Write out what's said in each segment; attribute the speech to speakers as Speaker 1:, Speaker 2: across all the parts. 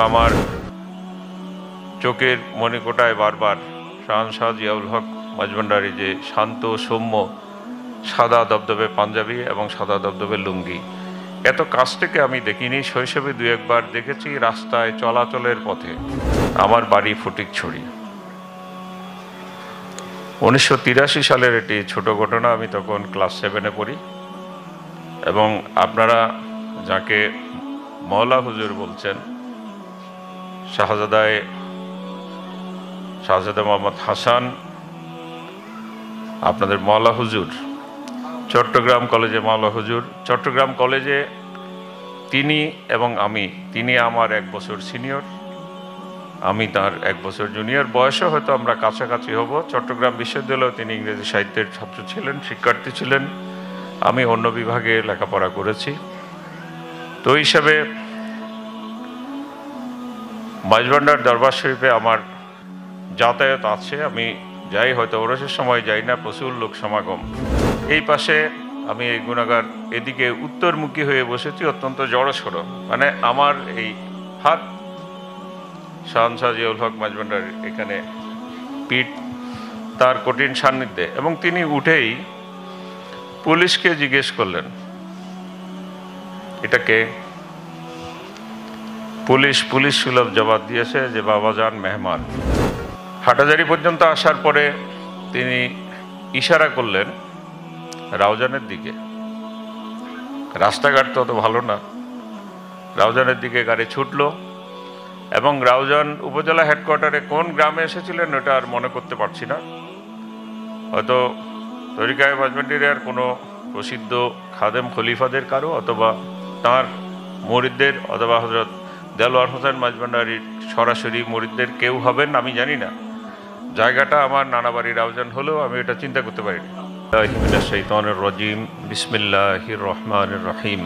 Speaker 1: আমার চোখের মণিকোটায় বারবার শাহনশাহ জিয়াউল হক মাঝভান্ডারী যে শান্ত সৌম্য সাদা দবদবে পাঞ্জাবি এবং সাদা দবদবে লুঙ্গি, এত কাছ থেকে আমি দেখিনি। শৈশবে দু একবার দেখেছি রাস্তায় চলাচলের পথে। আমার বাড়ি ফটিকছড়ি। 1983 সালের এটি ছোট ঘটনা। আমি তখন ক্লাস 7-এ পড়ি এবং আপনারা যাকে মওলা হুজুর বলছেন, শাহজাদা মোহাম্মদ হাসান, আপনাদের মওলা হুজুর, চট্টগ্রাম কলেজে মওলা হুজুর। চট্টগ্রাম কলেজে তিনি আমার 1 বছর সিনিয়র, আমি তার 1 বছর জুনিয়র। বয়সে হয়তো আমরা কাছাকাছি হব। চট্টগ্রাম বিশ্ববিদ্যালয়ে তিনি ইংরেজি সাহিত্যের ছাত্র ছিলেন, শিক্ষার্থী ছিলেন। আমি অন্য বিভাগে লেখাপড়া করেছি। তো হিসাবে মাঝভান্ডার দরবার শরীফে আমার যাতায়াত আছে। আমি যাই, হয়তো ওরসের সময় যাই না, প্রচুর লোক সমাগম। এই পাশে আমি এই গুণাগার এদিকে উত্তরমুখী হয়ে বসেছি, অত্যন্ত জড়সড়। মানে আমার এই হাত শাহনশাহ জিয়াউল হক মাঝভান্ডার এখানে, পিঠ তার কঠিন সান্নিধ্যে। এবং তিনি উঠেই পুলিশকে জিজ্ঞেস করলেন, এটাকে পুলিশ সুলভ জবাব দিয়েছে যে বাবাজান মেহমান। হাটাজারি পর্যন্ত আসার পরে তিনি ইশারা করলেন রাউজানের দিকে। রাস্তাঘাট তো অত ভালো না, রাউজানের দিকে গাড়ি ছুটল এবং রাউজান উপজেলা হেডকোয়ার্টারে কোন গ্রামে এসেছিলেন ওটা আর মনে করতে পারছি না। হয়তো তরিকায়ে মাঝভান্ডারিয়ার কোনো প্রসিদ্ধ খাদেম খলিফাদের কারো, অথবা তাঁর মুরিদদের, অথবা হযরত দেলোয়ার হোসেন মাঝভান্ডারীর সরাসরি মুরিদদের কেউ হবেন, আমি জানি না। জায়গাটা আমার নানা বাড়ি রাউজান হলেও আমি এটা চিন্তা করতে পারিনি। মিনাশ শাইতানির রাজিম, বিসমিল্লাহির রহমানির রহিম।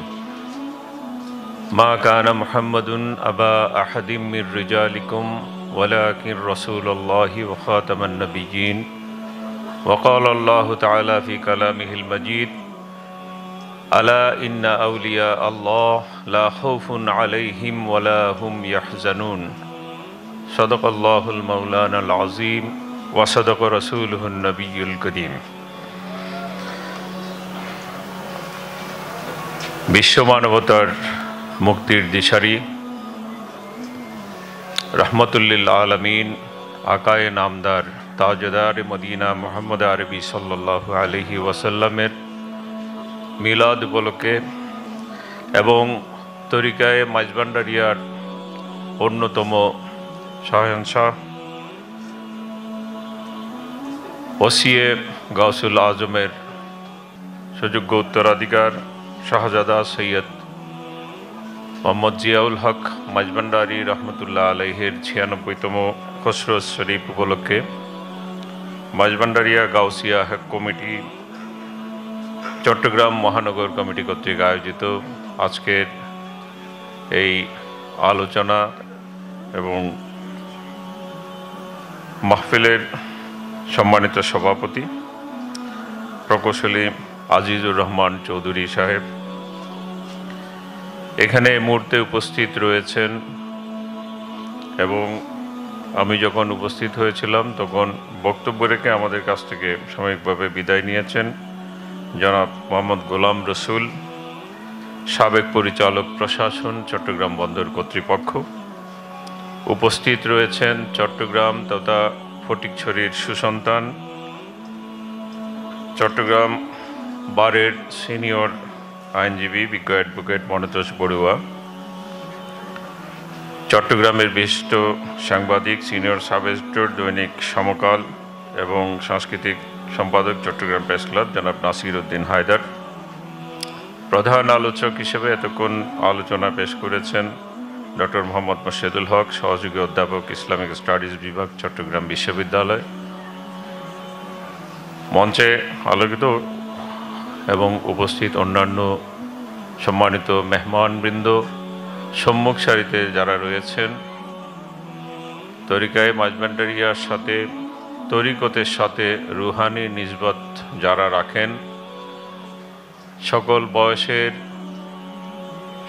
Speaker 1: মা কানা মুহাম্মাদুন আবা আহাদিম মির রিজালিকুম ওয়ালাকিন রাসূলুল্লাহি ওয়া খাতামান নাবিয়্যিন। وقال الله تعالى في كلامه المجيد ألا إن أولياء الله لا خوف عليهم ولا هم يحزنون صدق الله المولانا العظيم وصدق رسوله النبي الكريم। বিশ্ব মানবতার মুক্তির দিশারি রহমতুল্লিল আলামিন আকায়ে নামদার তাজদার মদিনা মুহাম্মদ আরবি সাল্লাল্লাহু আলাইহি ওয়াসাল্লামের মিলাদ উপলক্ষে এবং তরিকায়ে মাঝভান্ডারিয়ার অন্যতম শাহনশাহ ওসিয়ে গাউসুল আজমের সুযোগ্য উত্তরাধিকার শাহজাদা সৈয়দ মোহাম্মদ জিয়াউল হক মাঝভান্ডারী রহমতুল্লাহ আলাইহির 96তম খসরুস শরীফ উপলক্ষে মাঝভান্ডারিয়া গাউসিয়া হক কমিটি চট্টগ্রাম মহানগর কমিটি কর্তৃক আয়োজিত আজকের এই আলোচনা এবং মাহফিলের সম্মানিত সভাপতি প্রকৌশলী আজিজুর রহমান চৌধুরী সাহেব এখানে এই মুহূর্তে উপস্থিত রয়েছেন, এবং আমি যখন উপস্থিত হয়েছিলাম তখন বক্তব্য রেখে আমাদের কাছ থেকে সাময়িকভাবে বিদায় নিয়েছেন জনাব মোহাম্মদ গোলাম রসুল, সাবেক পরিচালক প্রশাসন চট্টগ্রাম বন্দর কর্তৃপক্ষ। উপস্থিত রয়েছেন চট্টগ্রাম তথা ফটিকছড়ির সুসন্তান, চট্টগ্রাম বারের সিনিয়র আইনজীবী বিজ্ঞ অ্যাডভোকেট মনতোষ বড়ুয়া, চট্টগ্রামের বিশিষ্ট সাংবাদিক সিনিয়র সাব এডিটর দৈনিক সমকাল এবং সাংস্কৃতিক সম্পাদক চট্টগ্রাম প্রেস ক্লাব জনাব নাসির উদ্দিন হায়দার। প্রধান আলোচক হিসেবে এতক্ষণ আলোচনা পেশ করেছেন ডক্টর মোহাম্মদ মোর্শেদুল হক, সহযোগী অধ্যাপক ইসলামিক স্টাডিজ বিভাগ চট্টগ্রাম বিশ্ববিদ্যালয়। মঞ্চে আলোকিত এবং উপস্থিত অন্যান্য সম্মানিত মেহমানবৃন্দ, সম্মুখ সারিতে যারা রয়েছেন, তরিকায়ে মাঝভান্ডারিয়ার সাথে, তরিকতের সাথে রুহানি নিসবত যারা রাখেন, সকল বয়সের,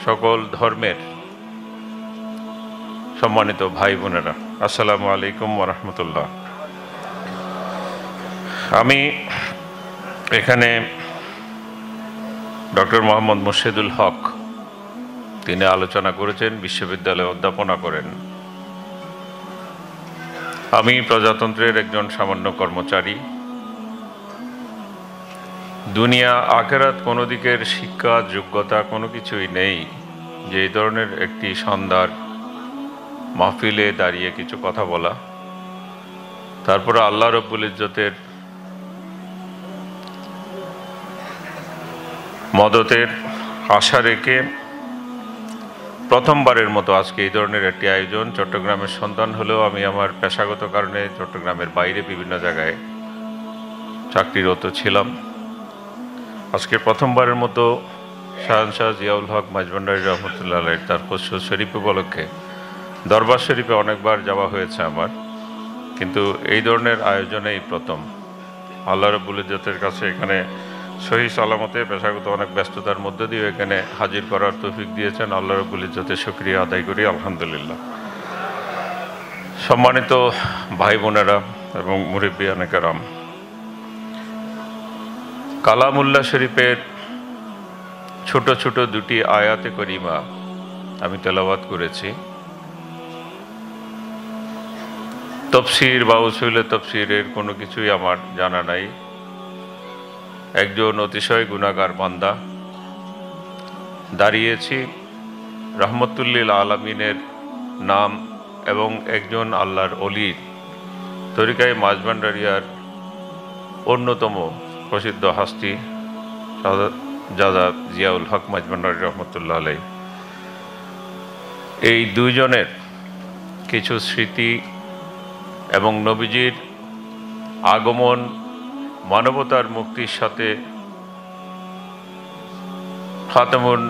Speaker 1: সকল ধর্মের সম্মানিত ভাই বোনেরা, আসসালামু আলাইকুম ওয়া রাহমাতুল্লাহ। আমি এখানে ডক্টর মোহাম্মদ মুর্শেদুল হক, তিনি আলোচনা করেছেন, বিশ্ববিদ্যালয়ে অধ্যাপনা করেন। আমি প্রজাতন্ত্রের একজন সামান্য কর্মচারী। দুনিয়া আখেরাত কোনো দিকের শিক্ষা যোগ্যতা কোনো কিছুই নেই যে এই ধরনের একটি সন্ধ্যার মাহফিলে দাঁড়িয়ে কিছু কথা বলা। তারপরে আল্লাহ রব্বুল ইজ্জতের মদতের আশা রেখে প্রথমবারের মতো আজকে এই ধরনের একটি আয়োজন। চট্টগ্রামের সন্তান হলেও আমি আমার পেশাগত কারণে চট্টগ্রামের বাইরে বিভিন্ন জায়গায় চাকরিরত ছিলাম। আজকে প্রথমবারের মতো শাহজাহান জিয়াউল হক মাঝভান্ডারী রহমতুল্লাহ আলাইহির তার খুশরত শরীফ উপলক্ষে দরবার শরীফে অনেকবার যাওয়া হয়েছে আমার, কিন্তু এই ধরনের আয়োজনেই প্রথম। আল্লাহ রাব্বুল ইজ্জতের কাছে এখানে সহি সালামতে পেশাগত অনেক ব্যস্ততার মধ্যে দিয়ে এখানে হাজির করার তৌফিক দিয়েছেন। আল্লাহ রাব্বুল ইজ্জতের শুকরিয়া আদায় করি, আলহামদুলিল্লাহ। সম্মানিত ভাই বোনেরা এবং মুরব্বিয়ানে কেরাম, কালামুল্লাহ শরীফের ছোট ছোট দুটি আয়াতে করিমা আমি তেলাওয়াত করেছি। তফসির বা উসুলে তফসিরের কোনো কিছুই আমার জানা নাই। একজন অতিশয় গুনাহগার বান্দা, দাঁড়িয়েছি রহমতুল্লিল আলামিনের নাম এবং একজন আল্লাহর অলির তরিকায় মাঝভান্ডারিয়ার অন্যতম প্রসিদ্ধ হাস্তি শাহজাদা জিয়াউল হক মাঝভান্ডারী রহমতুল্লাহ আলাইহি, এই দুইজনের কিছু স্মৃতি এবং নবীজির আগমন, মানবতার মুক্তির সাথে খাতামুন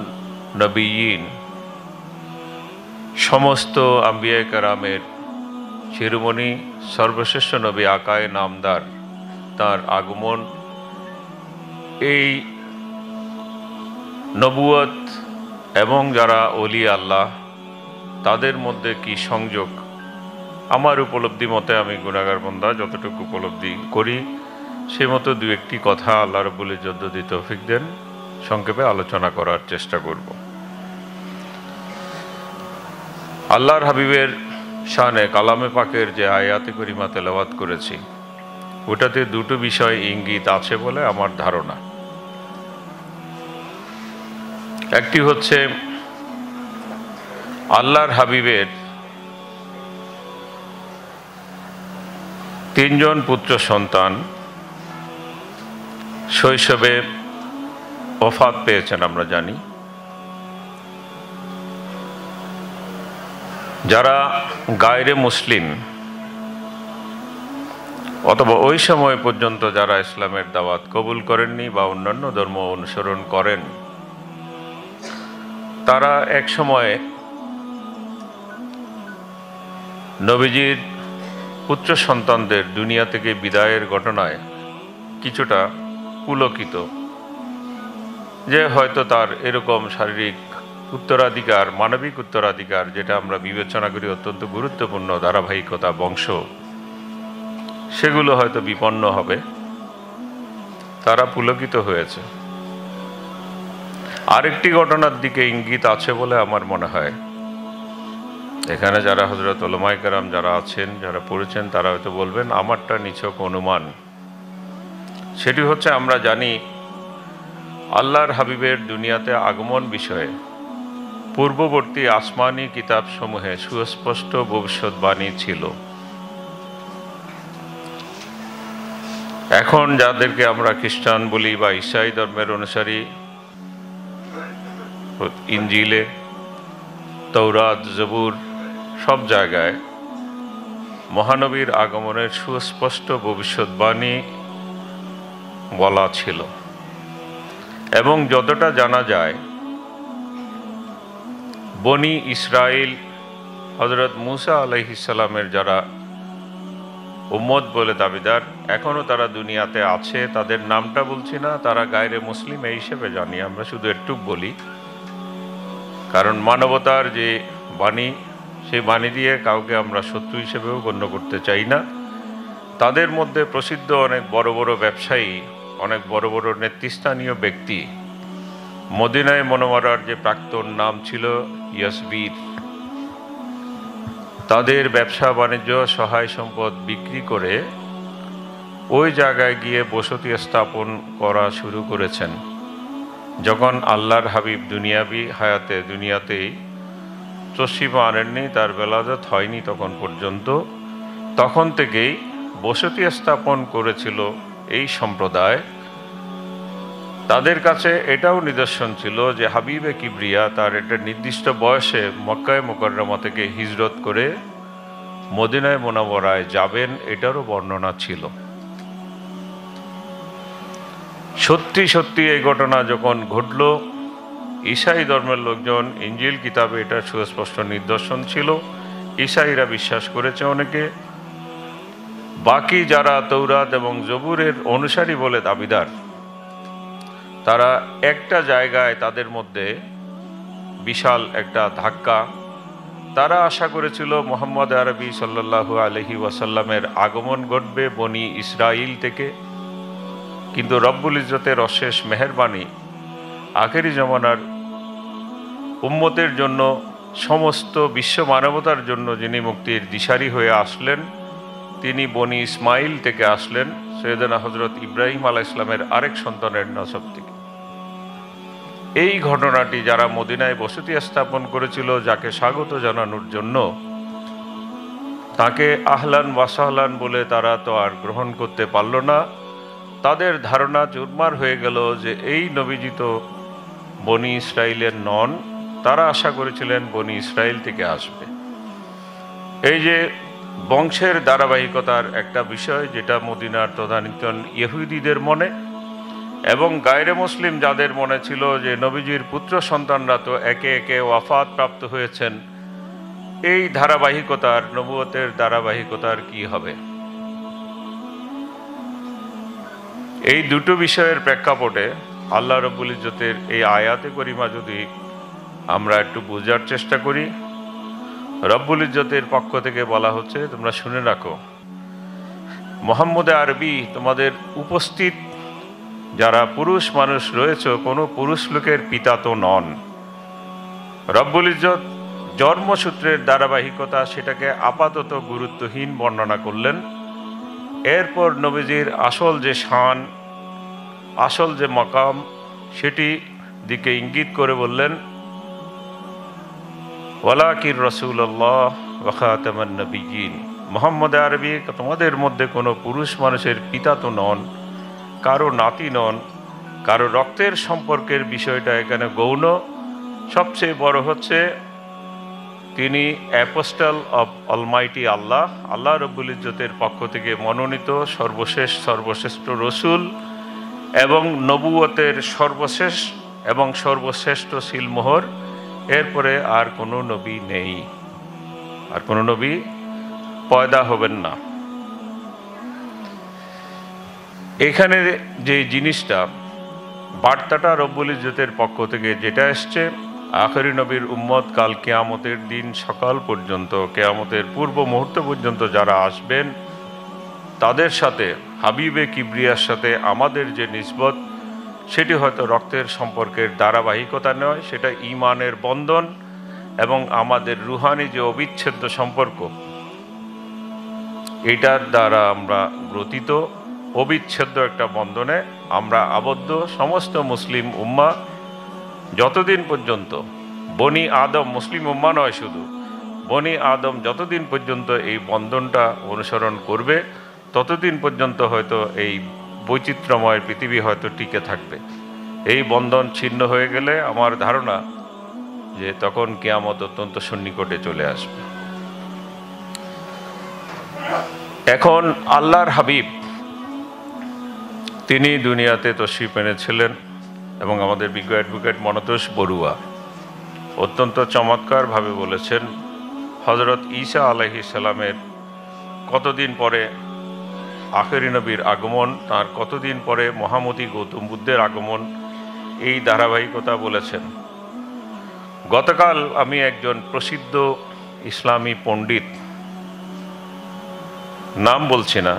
Speaker 1: নবিয়্যিন সমস্ত আম্বিয়ায়ে কেরামের শিরোমণি সর্বশ্রেষ্ঠ নবী আকায়ে নামদার তার আগমন, এই নবুয়ত এবং যারা ওলি আল্লাহ তাদের মধ্যে কি সংযোগ, আমার উপলব্ধি মতে, আমি গুনাহগার বান্দা যতটুকু উপলব্ধি করি সে মতো দু একটি কথা আল্লাহ রাব্বুল ইজ্জত যদি তৌফিক দেন সংক্ষেপে আলোচনা করার চেষ্টা করব। আল্লাহর হাবিবের শানে কালামে পাকের যে আয়াতে করিমা তেলাওয়াত করেছি ওটাতে দুটো বিষয় ইঙ্গিত আছে বলে আমার ধারণা। একটি হচ্ছে আল্লাহর হাবিবের তিনজন পুত্র সন্তান শৈশবে ওফাত পেয়েছেন, আমরা জানি। যারা গায়রে মুসলিম অথবা ওই সময় পর্যন্ত যারা ইসলামের দাওয়াত কবুল করেননি বা অন্যান্য ধর্ম অনুসরণ করেন, তারা এক সময়ে নবীজির পুত্র সন্তানদের দুনিয়া থেকে বিদায়ের ঘটনায় কিছুটা পুলকিত, যে হয়তো তার এরকম শারীরিক উত্তরাধিকার, মানবিক উত্তরাধিকার, যেটা আমরা বিবেচনা করি অত্যন্ত গুরুত্বপূর্ণ ধারাবাহিকতা, বংশ, সেগুলো হয়তো বিপন্ন হবে। তারা পুলকিত হয়েছে। আরেকটি ঘটনার দিকে ইঙ্গিত আছে বলে আমার মনে হয়। এখানে যারা হযরত উলামায়ে কেরাম যারা আছেন, যারা পড়েছেন, তারা হয়তো বলবেন আমারটা নিছক অনুমান। সেটি হচ্ছে, আমরা জানি আল্লাহর হাবিবের দুনিয়াতে আগমন বিষয়ে পূর্ববর্তী আসমানি কিতাবসমূহে সুস্পষ্ট ভবিষ্যৎবাণী ছিল। এখন যাদেরকে আমরা খ্রিস্টান বলি বা ঈসাই ধর্মের অনুসারী, ইনজিলে, তৌরাত, জবুর সব জায়গায় মহানবীর আগমনের সুস্পষ্ট ভবিষ্যৎবাণী বলা ছিল। এবং যতটা জানা যায়, বনি ইসরাইল হযরত মুসা আলাইহিস সালামের যারা উম্মত বলে দাবিদার, এখনও তারা দুনিয়াতে আছে। তাদের নামটা বলছি না, তারা গায়রে মুসলিম এই হিসেবে জানি, আমরা শুধু একটু বলি, কারণ মানবতার যে বাণী সেই বাণী দিয়ে কাউকে আমরা শত্রু হিসেবেও গণ্য করতে চাই না। তাদের মধ্যে প্রসিদ্ধ অনেক বড় বড় ব্যবসায়ী, অনেক বড় বড় নেতৃস্থানীয় ব্যক্তি, মদিনায় মুনাওয়ারার যে প্রাক্তন নাম ছিল ইয়াসবির, তাদের ব্যবসা বাণিজ্য সহায় সম্পদ বিক্রি করে ওই জায়গায় গিয়ে বসতি স্থাপন করা শুরু করেছেন। যখন আল্লাহর হাবিব দুনিয়াবি হায়াতে দুনিয়াতেই তশরিফ আনেননি, তার বেলাদত হয়নি তখন পর্যন্ত, তখন থেকেই বসতি স্থাপন করেছিল এই সম্প্রদায়। তাদের কাছে এটাও নিদর্শন ছিল যে হাবিবে কিবরিয়া তার একটা নির্দিষ্ট বয়সে মক্কায় মুকাররমা থেকে হিজরত করে মদিনায় মুনাওয়ারায় যাবেন, এটারও বর্ণনা ছিল। সত্যি সত্যি এই ঘটনা যখন ঘটল, ঈসাই ধর্মের লোকজন, ইনজিল কিতাবে এটা সুস্পষ্ট নিদর্শন ছিল, ঈসাইরা বিশ্বাস করেছে অনেকে। বাকি যারা তৌরাত এবং জবুরের অনুসারী বলে দাবিদার, তারা একটা জায়গায় তাদের মধ্যে বিশাল একটা ধাক্কা। তারা আশা করেছিল মুহাম্মদ আরবি সাল্লাল্লাহু আলাইহি ওয়াসাল্লামের আগমন ঘটবে বনি ইসরাইল থেকে, কিন্তু রব্বুল ইজ্জতের অশেষ মেহেরবানি, আখেরি জমানার উম্মতের জন্য, সমস্ত বিশ্ব মানবতার জন্য যিনি মুক্তির দিশারি হয়ে আসলেন, তিনি বনি ইসমাইল থেকে আসলেন, সৈয়দনা হজরত ইব্রাহিম আলাইহিস সালামের আরেক সন্তানের নসব থেকে। এই ঘটনাটি যারা মদিনায় বসতি স্থাপন করেছিল, যাকে স্বাগত জানানোর জন্য, তাকে আহলান ওয়াসাহলান বলে তারা তো আর গ্রহণ করতে পারল না। তাদের ধারণা চুরমার হয়ে গেল যে এই নবীজি তো বনি ইসরাইলের নন, তারা আশা করেছিলেন বনি ইসরাইল থেকে আসবে। এই যে বংশের ধারাবাহিকতার একটা বিষয়, যেটা মদিনার তদানীন্তন ইহুদিদের মনে এবং গায়রে মুসলিম যাদের মনে ছিল যে নবীজির পুত্র সন্তানরা তো একে একে ওয়াফাত প্রাপ্ত হয়েছেন, এই ধারাবাহিকতার, নবুয়তের ধারাবাহিকতার কি হবে? এই দুটো বিষয়ের প্রেক্ষাপটে আল্লাহ রব্বুল ইজ্জতের এই আয়াতে করিমা যদি আমরা একটু বোঝার চেষ্টা করি, রব্বুল ইজ্জতের পক্ষ থেকে বলা হচ্ছে, তোমরা শুনে রাখো, মুহাম্মদ আরবি তোমাদের উপস্থিত যারা পুরুষ মানুষ রয়েছে, কোনো পুরুষ লোকের পিতা তো নন। রব্বুল ইজ্জত জন্মসূত্রের ধারাবাহিকতা সেটাকে আপাতত গুরুত্বহীন বর্ণনা করলেন। এরপর নবীজির আসল যে শান, আসল যে মাকাম, সেটি দিকে ইঙ্গিত করে বললেন, ওয়ালাকির রাসূলুল্লাহ ওয়া খাতামান নবিয়্যিন, মুহাম্মদ আরবি তোমাদের মধ্যে কোনো পুরুষ মানুষের পিতা তো নন, কারো নাতি নন, কারো রক্তের সম্পর্কের বিষয়টা এখানে গৌণ। সবচেয়ে বড় হচ্ছে তিনি অ্যাপোস্টল অব অলমাইটি আল্লাহ, আল্লাহ রব্বুল ইজ্জতের পক্ষ থেকে মনোনীত সর্বশ্রেষ্ঠ রসুল এবং নবুয়তের সর্বশেষ এবং সর্বশ্রেষ্ঠ সিলমোহর। এরপরে আর কোনো নবী নেই, আর কোনো নবী পয়দা হবেন না। এখানে যে জিনিসটা, বার্তাটা রব্বুল ইজ্জতের পক্ষ থেকে যেটা এসছে, আখেরি নবীর উম্মত কাল কিয়ামতের দিন সকাল পর্যন্ত, কিয়ামতের পূর্ব মুহূর্ত পর্যন্ত যারা আসবেন, তাদের সাথে হাবিবে কিবরিয়ার সাথে আমাদের যে নিসবত, সেটি হয়তো রক্তের সম্পর্কের ধারাবাহিকতা নয়, সেটা ঈমানের বন্ধন এবং আমাদের রুহানি যে অবিচ্ছেদ্য সম্পর্ক, এটার দ্বারা আমরা গ্রথিত, অবিচ্ছেদ্য একটা বন্ধনে আমরা আবদ্ধ। সমস্ত মুসলিম উম্মা যতদিন পর্যন্ত বনি আদম, মুসলিম উম্মা নয় শুধু, বনি আদম যতদিন পর্যন্ত এই বন্ধনটা অনুসরণ করবে, ততদিন পর্যন্ত হয়তো এই বৈচিত্র্যময় পৃথিবী হয়তো টিকে থাকবে। এই বন্ধন ছিন্ন হয়ে গেলে আমার ধারণা যে তখন কিয়ামত অত্যন্ত সন্নিকটে চলে আসবে। এখন আল্লাহর হাবিব তিনি দুনিয়াতে তশরিফ এনেছিলেন এবং আমাদের বিজ্ঞ অ্যাডভোকেট মনতোষ বড়ুয়া অত্যন্ত চমৎকারভাবে বলেছেন, হজরত ঈসা আলাইহিস সালামের কতদিন পরে আখেরি নবীর আগমন, তার কতদিন পরে মহামতি গৌতম বুদ্ধের আগমন, এই ধারাবাহিকতা বলেছেন। গতকাল আমি একজন প্রসিদ্ধ ইসলামী পণ্ডিত, নাম বলছি না,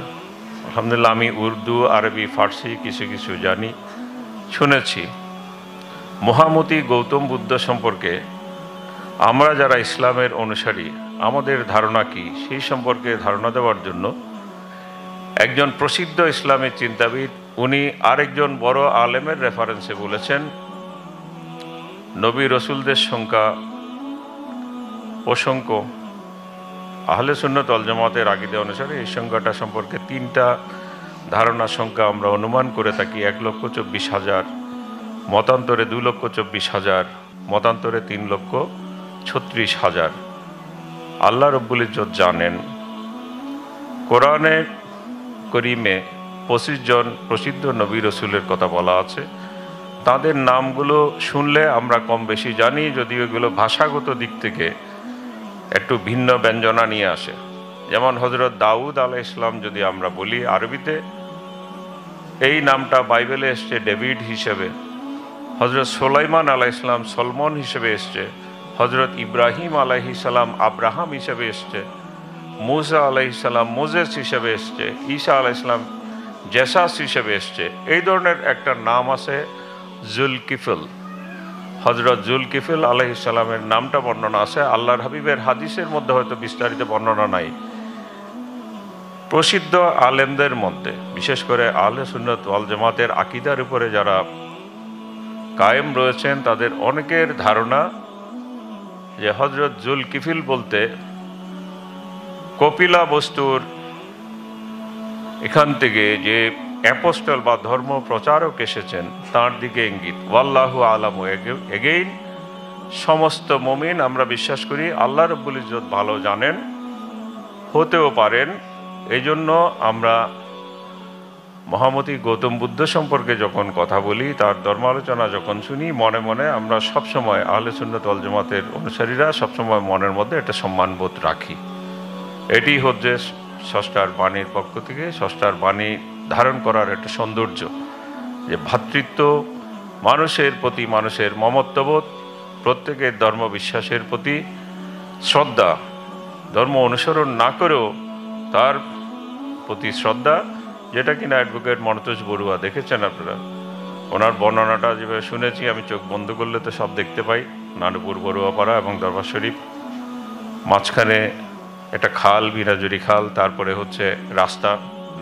Speaker 1: আলহামদুলিল্লাহ আমি উর্দু, আরবি, ফার্সি কিছু কিছু জানি, শুনেছি। মহামতি গৌতম বুদ্ধ সম্পর্কে আমরা যারা ইসলামের অনুসারী আমাদের ধারণা কি সেই সম্পর্কে ধারণা দেওয়ার জন্য একজন প্রসিদ্ধ ইসলামী চিন্তাবিদ উনি আরেকজন বড় আলেমের রেফারেন্সে বলেছেন, নবী রসুলদের সংখ্যা অসংখ্য। আহলে সুন্নাত ওয়াল জামাতের আকীদা অনুসারে এই সংখ্যাটা সম্পর্কে তিনটা ধারণার সংখ্যা আমরা অনুমান করে থাকি। 1,24,000, মতান্তরে 2,24,000, মতান্তরে 3,36,000। আল্লাহ রব্বুল ইজ্জত জানেন, কোরআনে করিমে 25 জন প্রসিদ্ধ নবী রসুলের কথা বলা আছে। তাদের নামগুলো শুনলে আমরা কম বেশি জানি, যদিও এগুলো ভাষাগত দিক থেকে একটু ভিন্ন ব্যঞ্জনা নিয়ে আসে। যেমন হজরত দাউদ আলাইহিস সালাম যদি আমরা বলি আরবিতে, এই নামটা বাইবেলে এসছে ডেভিড হিসেবে। হজরত সুলাইমান আলাইহিস সালাম সলমন হিসেবে এসছে। হজরত ইব্রাহিম আলাইহিস সালাম আব্রাহাম হিসেবে এসছে। মুসা আলাইহিস সালাম মোজেস হিসেবে এসছে। ঈসা আলাইহিস সালাম জেসাস হিসেবে এসছে। এই ধরনের একটা নাম আছে জুলকিফল। হজরত জুলকিফল আলাইহিস সালামের নামটা বর্ণনা আছে, আল্লাহর হাবিবের হাদিসের মধ্যে হয়তো বিস্তারিত বর্ণনা নাই। প্রসিদ্ধ আলেমদের মধ্যে বিশেষ করে আহলে সুন্নাত ওয়াল জামাতের আকীদার উপরে যারা কায়েম রয়েছেন তাদের অনেকের ধারণা যে হজরত জুলকিফল বলতে কপিলা বস্তুর এখান থেকে যে অ্যাপোস্টল বা ধর্ম প্রচারক এসেছেন তার দিকে ইঙ্গিত। ওয়াল্লাহু আলামু। এগেইন সমস্ত মুমিন আমরা বিশ্বাস করি আল্লাহ রব্বুল ইজ্জত ভালো জানেন, হতেও পারেন। এই জন্য আমরা মহামতি গৌতম বুদ্ধ সম্পর্কে যখন কথা বলি, তার ধর্মালোচনা যখন শুনি, মনে মনে আমরা সবসময় আহলে সুন্নাত ওয়াল জামাতের অনুসারীরা সবসময় মনের মধ্যে একটা সম্মানবোধ রাখি। এটি হচ্ছে স্রষ্টার বাণীর পক্ষ থেকে স্রষ্টার বাণী ধারণ করার একটা সৌন্দর্য, যে ভ্রাতৃত্ব, মানুষের প্রতি মানুষের মমত্ববোধ, প্রত্যেকের ধর্ম বিশ্বাসের প্রতি শ্রদ্ধা, ধর্ম অনুসরণ না করেও তার প্রতি শ্রদ্ধা, যেটা কিনা অ্যাডভোকেট মনতোষ বড়ুয়া দেখেছেন আপনারা। ওনার বর্ণনাটা যেভাবে শুনেছি আমি চোখ বন্ধ করলে তো সব দেখতে পাই। নানুপুর বড়ুয়াপাড়া এবং দরবার শরীফ, মাঝখানে একটা খাল, বিনাজুরি খাল, তারপরে হচ্ছে রাস্তা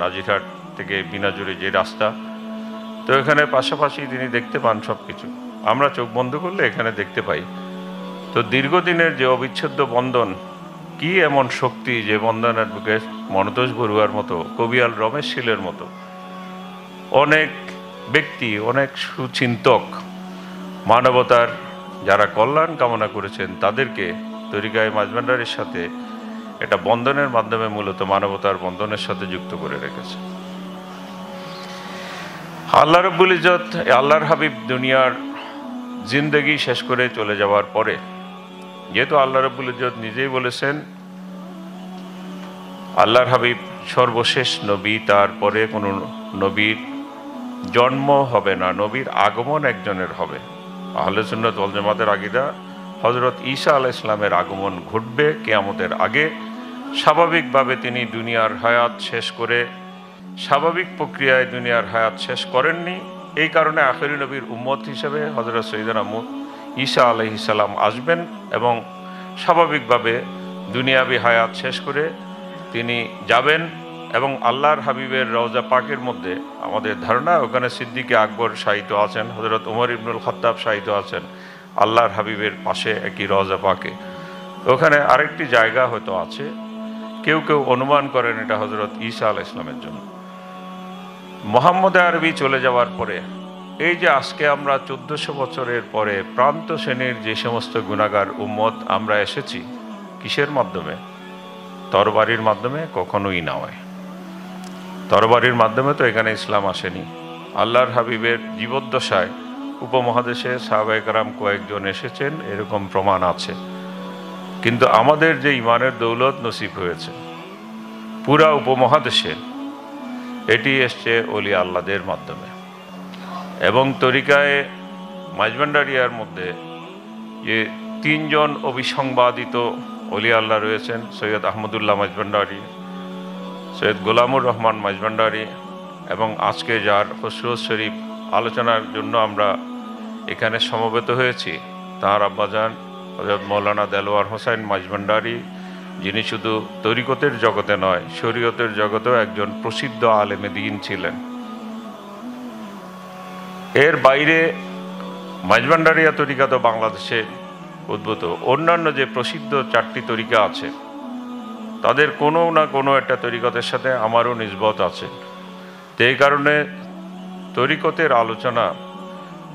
Speaker 1: নাজিরহাট থেকে বিনাজুরি যে রাস্তা, তো এখানে পাশাপাশি তিনি দেখতে পান সব কিছু, আমরা চোখ বন্ধ করলে এখানে দেখতে পাই। তো দীর্ঘদিনের যে অবিচ্ছেদ্য বন্ধন, কি এমন শক্তি যে বন্ধন অ্যাডভোকেট মনতোষ বড়ুয়ার মতো, কবিয়াল রমেশ শীলের মতো অনেক ব্যক্তি, অনেক সুচিন্তক, মানবতার যারা কল্যাণ কামনা করেছেন তাদেরকে তরিকায়ে মাঝভান্ডারির সাথে এটা বন্ধনের মাধ্যমে মূলত মানবতার বন্ধনের সাথে যুক্ত করে রেখেছে। আল্লাহ রব্বুল ইজ্জত, আল্লাহর হাবিব দুনিয়ার জিন্দেগি শেষ করে চলে যাওয়ার পরে, যেহেতু আল্লাহ রব্বুল ইজ্জত নিজেই বলেছেন আল্লাহর হাবিব সর্বশেষ নবী, তারপরে কোনো নবীর জন্ম হবে না, নবীর আগমন একজনের হবে। আহলে সুন্নাত ওয়াল জামাতের আকীদা হজরত ঈসা আলাইহিস সালামের আগমন ঘটবে কিয়ামতের আগে। স্বাভাবিকভাবে তিনি দুনিয়ার হায়াত শেষ করে স্বাভাবিক প্রক্রিয়ায় দুনিয়ার হায়াত শেষ করেননি। এই কারণে আখেরি নবীর উম্মত হিসেবে হজরত সৈয়দনা ঈসা আলাইহিস সালাম আসবেন এবং স্বাভাবিকভাবে দুনিয়াবি হায়াত শেষ করে তিনি যাবেন এবং আল্লাহর হাবিবের রওজা পাকের মধ্যে আমাদের ধারণা ওখানে সিদ্দিকে আকবর শায়িত আছেন, হজরত ওমর ইবনুল খাত্তাব শায়িত আছেন আল্লাহর হাবিবের পাশে একই রওজা পাকে। ওখানে আরেকটি জায়গা হয়তো আছে, কেউ কেউ অনুমান করেন এটা হজরত ঈসা আলাইহিস সালামের জন্য। মুহাম্মদ আরবি চলে যাওয়ার পরে এই যে আজকে আমরা 1400 বছরের পরে প্রান্ত শ্রেণীর যে সমস্ত গুনাহগার উম্মত আমরা এসেছি, কিসের মাধ্যমে? তরবারির মাধ্যমে? কখনোই নয়। তরবারির মাধ্যমে তো এখানে ইসলাম আসেনি। আল্লাহর হাবিবের জীবদ্দশায় উপমহাদেশে সাহাবায়ে কেরাম কয়েকজন এসেছেন, এরকম প্রমাণ আছে। কিন্তু আমাদের যে ইমানের দৌলত নসিব হয়েছে পুরা উপমহাদেশে, এটি এসছে ওলি আল্লাহদের মাধ্যমে। এবং তরিকায়ে মাঝভান্ডারিয়ার মধ্যে যে 3 জন অবিসংবাদিত অলি আল্লাহ রয়েছেন, সৈয়দ আহমদুল্লাহ মাইজভান্ডারী, সৈয়দ গোলামুর রহমান মাইজভান্ডারী, এবং আজকে যার খসরুজ শরীফ আলোচনার জন্য আমরা এখানে সমবেত হয়েছি, তাঁর আব্বাজান হযরত মৌলানা দেলোয়ার হোসাইন মাইজভান্ডারী, যিনি শুধু তরিকতের জগতে নয়, শরীয়তের জগতেও একজন প্রসিদ্ধ আলেমে দ্বীন ছিলেন। এর বাইরে মাইজভান্ডারিয়া তরিকা তো বাংলাদেশে উদ্ভূত। অন্যান্য যে প্রসিদ্ধ 4টি তরিকা আছে, তাদের কোনো না কোনো একটা তরিকতের সাথে আমারও নিসবত আছে। তো এই কারণে তরিকতের আলোচনা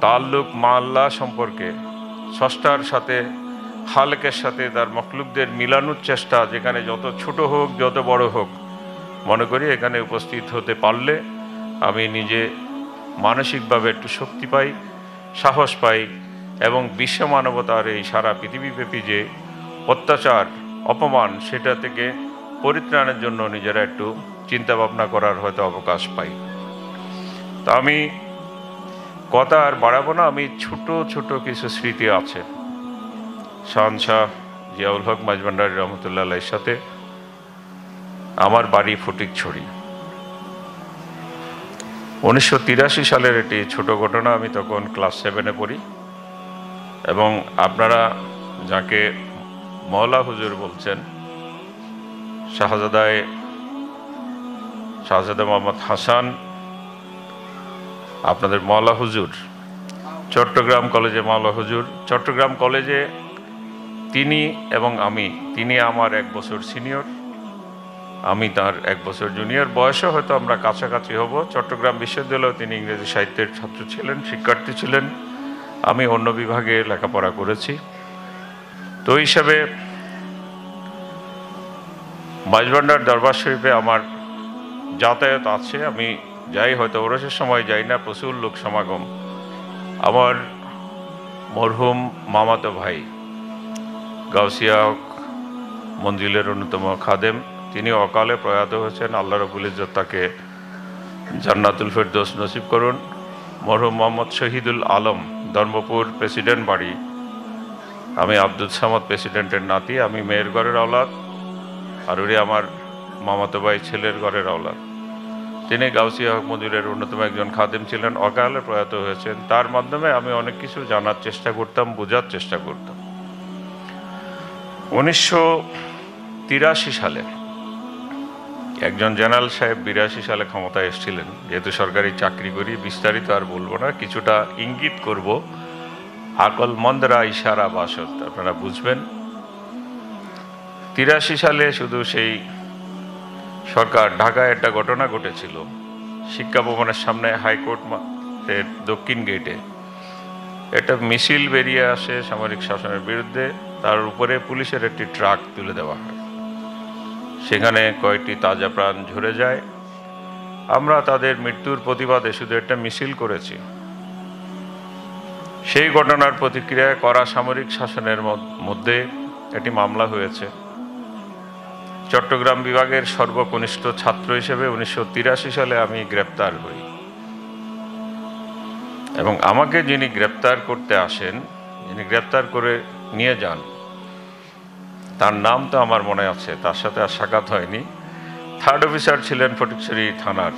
Speaker 1: তাল্লুক মা আল্লাহ সম্পর্কে, স্রষ্টার সাথে, খালেকের সাথে তার মখলুকদের মিলানোর চেষ্টা, যেখানে যত ছোট হোক যত বড় হোক, মনে করি এখানে উপস্থিত হতে পারলে আমি নিজে মানসিকভাবে একটু শক্তি পাই, সাহস পাই, এবং বিশ্ব মানবতার এই সারা পৃথিবীব্যাপী যে অত্যাচার, অপমান, সেটা থেকে পরিত্রাণের জন্য নিজেরা একটু চিন্তা ভাবনা করার হয়তো অবকাশ পাই। তা আমি কথা আর বাড়াবো না। আমি ছোট ছোট কিছু স্মৃতি আছে শাহনশাহ জিয়াউল হক মাইজভান্ডারী রহমতুল্লাহ আলাইহির সাথে। আমার বাড়ি ফটিকছড়ি। 1983 সালের একটি ছোট ঘটনা। আমি তখন ক্লাস 7-এ পড়ি, এবং আপনারা যাকে মওলা হুজুর বলছেন, শাহজাদা মোহাম্মদ হাসান, আপনাদের মওলা হুজুর, চট্টগ্রাম কলেজে মওলা হুজুর, চট্টগ্রাম কলেজে তিনি এবং তিনি আমার 1 বছর সিনিয়র, আমি তার 1 বছর জুনিয়র। বয়সে হয়তো আমরা কাছাকাছি হব। চট্টগ্রাম বিশ্ববিদ্যালয়ে তিনি ইংরেজি সাহিত্যের ছাত্র ছিলেন, শিক্ষার্থী ছিলেন। আমি অন্য বিভাগে লেখাপড়া করেছি। তো হিসাবে মাইজভান্ডার দরবার শরীফে আমার যাতায়াত আছে। আমি যাই, হয়তো ওরসের সময় যাই না, প্রচুর লোক সমাগম। আমার মরহুম মামাতো ভাই গাউসিয়া হক মঞ্জিলের অন্যতম খাদেম, তিনি অকালে প্রয়াত হয়েছেন। আল্লাহ রাব্বুল ইজ্জত তাকে জান্নাতুল ফেরদৌস নসিব করুন। মরহুম মোহাম্মদ শহীদুল আলম, ধর্মপুর প্রেসিডেন্ট বাড়ি। আমি আব্দুল সামাদ প্রেসিডেন্টের নাতি। আমি মেয়ের ঘরের আওলাদ, আর উনি আমার মামাতো ভাই ছেলের ঘরের আওলাদ। তিনি গাউসিয়া হক মঞ্জিলের অন্যতম একজন খাদেম ছিলেন, অকালে প্রয়াত হয়েছেন। তার মাধ্যমে আমি অনেক কিছু জানার চেষ্টা করতাম, বোঝার চেষ্টা করতাম। 1983 সালে একজন জেনারেল সাহেব 82 সালে ক্ষমতায় এসেছিলেন। যেহেতু সরকারি চাকরি করি, বিস্তারিত আর বলবো না, কিছুটা ইঙ্গিত করব। আকল মন্দরা ইশারা বাসত, আপনারা বুঝবেন। 83 সালে শুধু সেই সরকার, ঢাকায় একটা ঘটনা ঘটেছিল। শিক্ষা ভবনের সামনে হাইকোর্টের দক্ষিণ গেটে একটা মিছিল বেরিয়ে আসে সামরিক শাসনের বিরুদ্ধে। তার উপরে পুলিশের একটি ট্রাক তুলে দেওয়া হয়। সেখানে কয়েকটি তাজা প্রাণ ঝরে যায়। আমরা তাদের মৃত্যুর প্রতিবাদে শুধু একটা মিছিল করেছি। সেই ঘটনার প্রতিক্রিয়ায় কড়া সামরিক শাসনের মধ্যে একটি মামলা হয়েছে। চট্টগ্রাম বিভাগের সর্বকনিষ্ঠ ছাত্র হিসেবে 1983 সালে আমি গ্রেপ্তার হই, এবং আমাকে যিনি গ্রেপ্তার করতে আসেন, যিনি গ্রেপ্তার করে নিয়ে যান, তার নাম তো আমার মনে আছে, তার সাথে আর সাক্ষাৎ হয়নি। 3rd অফিসার ছিলেন ফটিকছড়ি থানার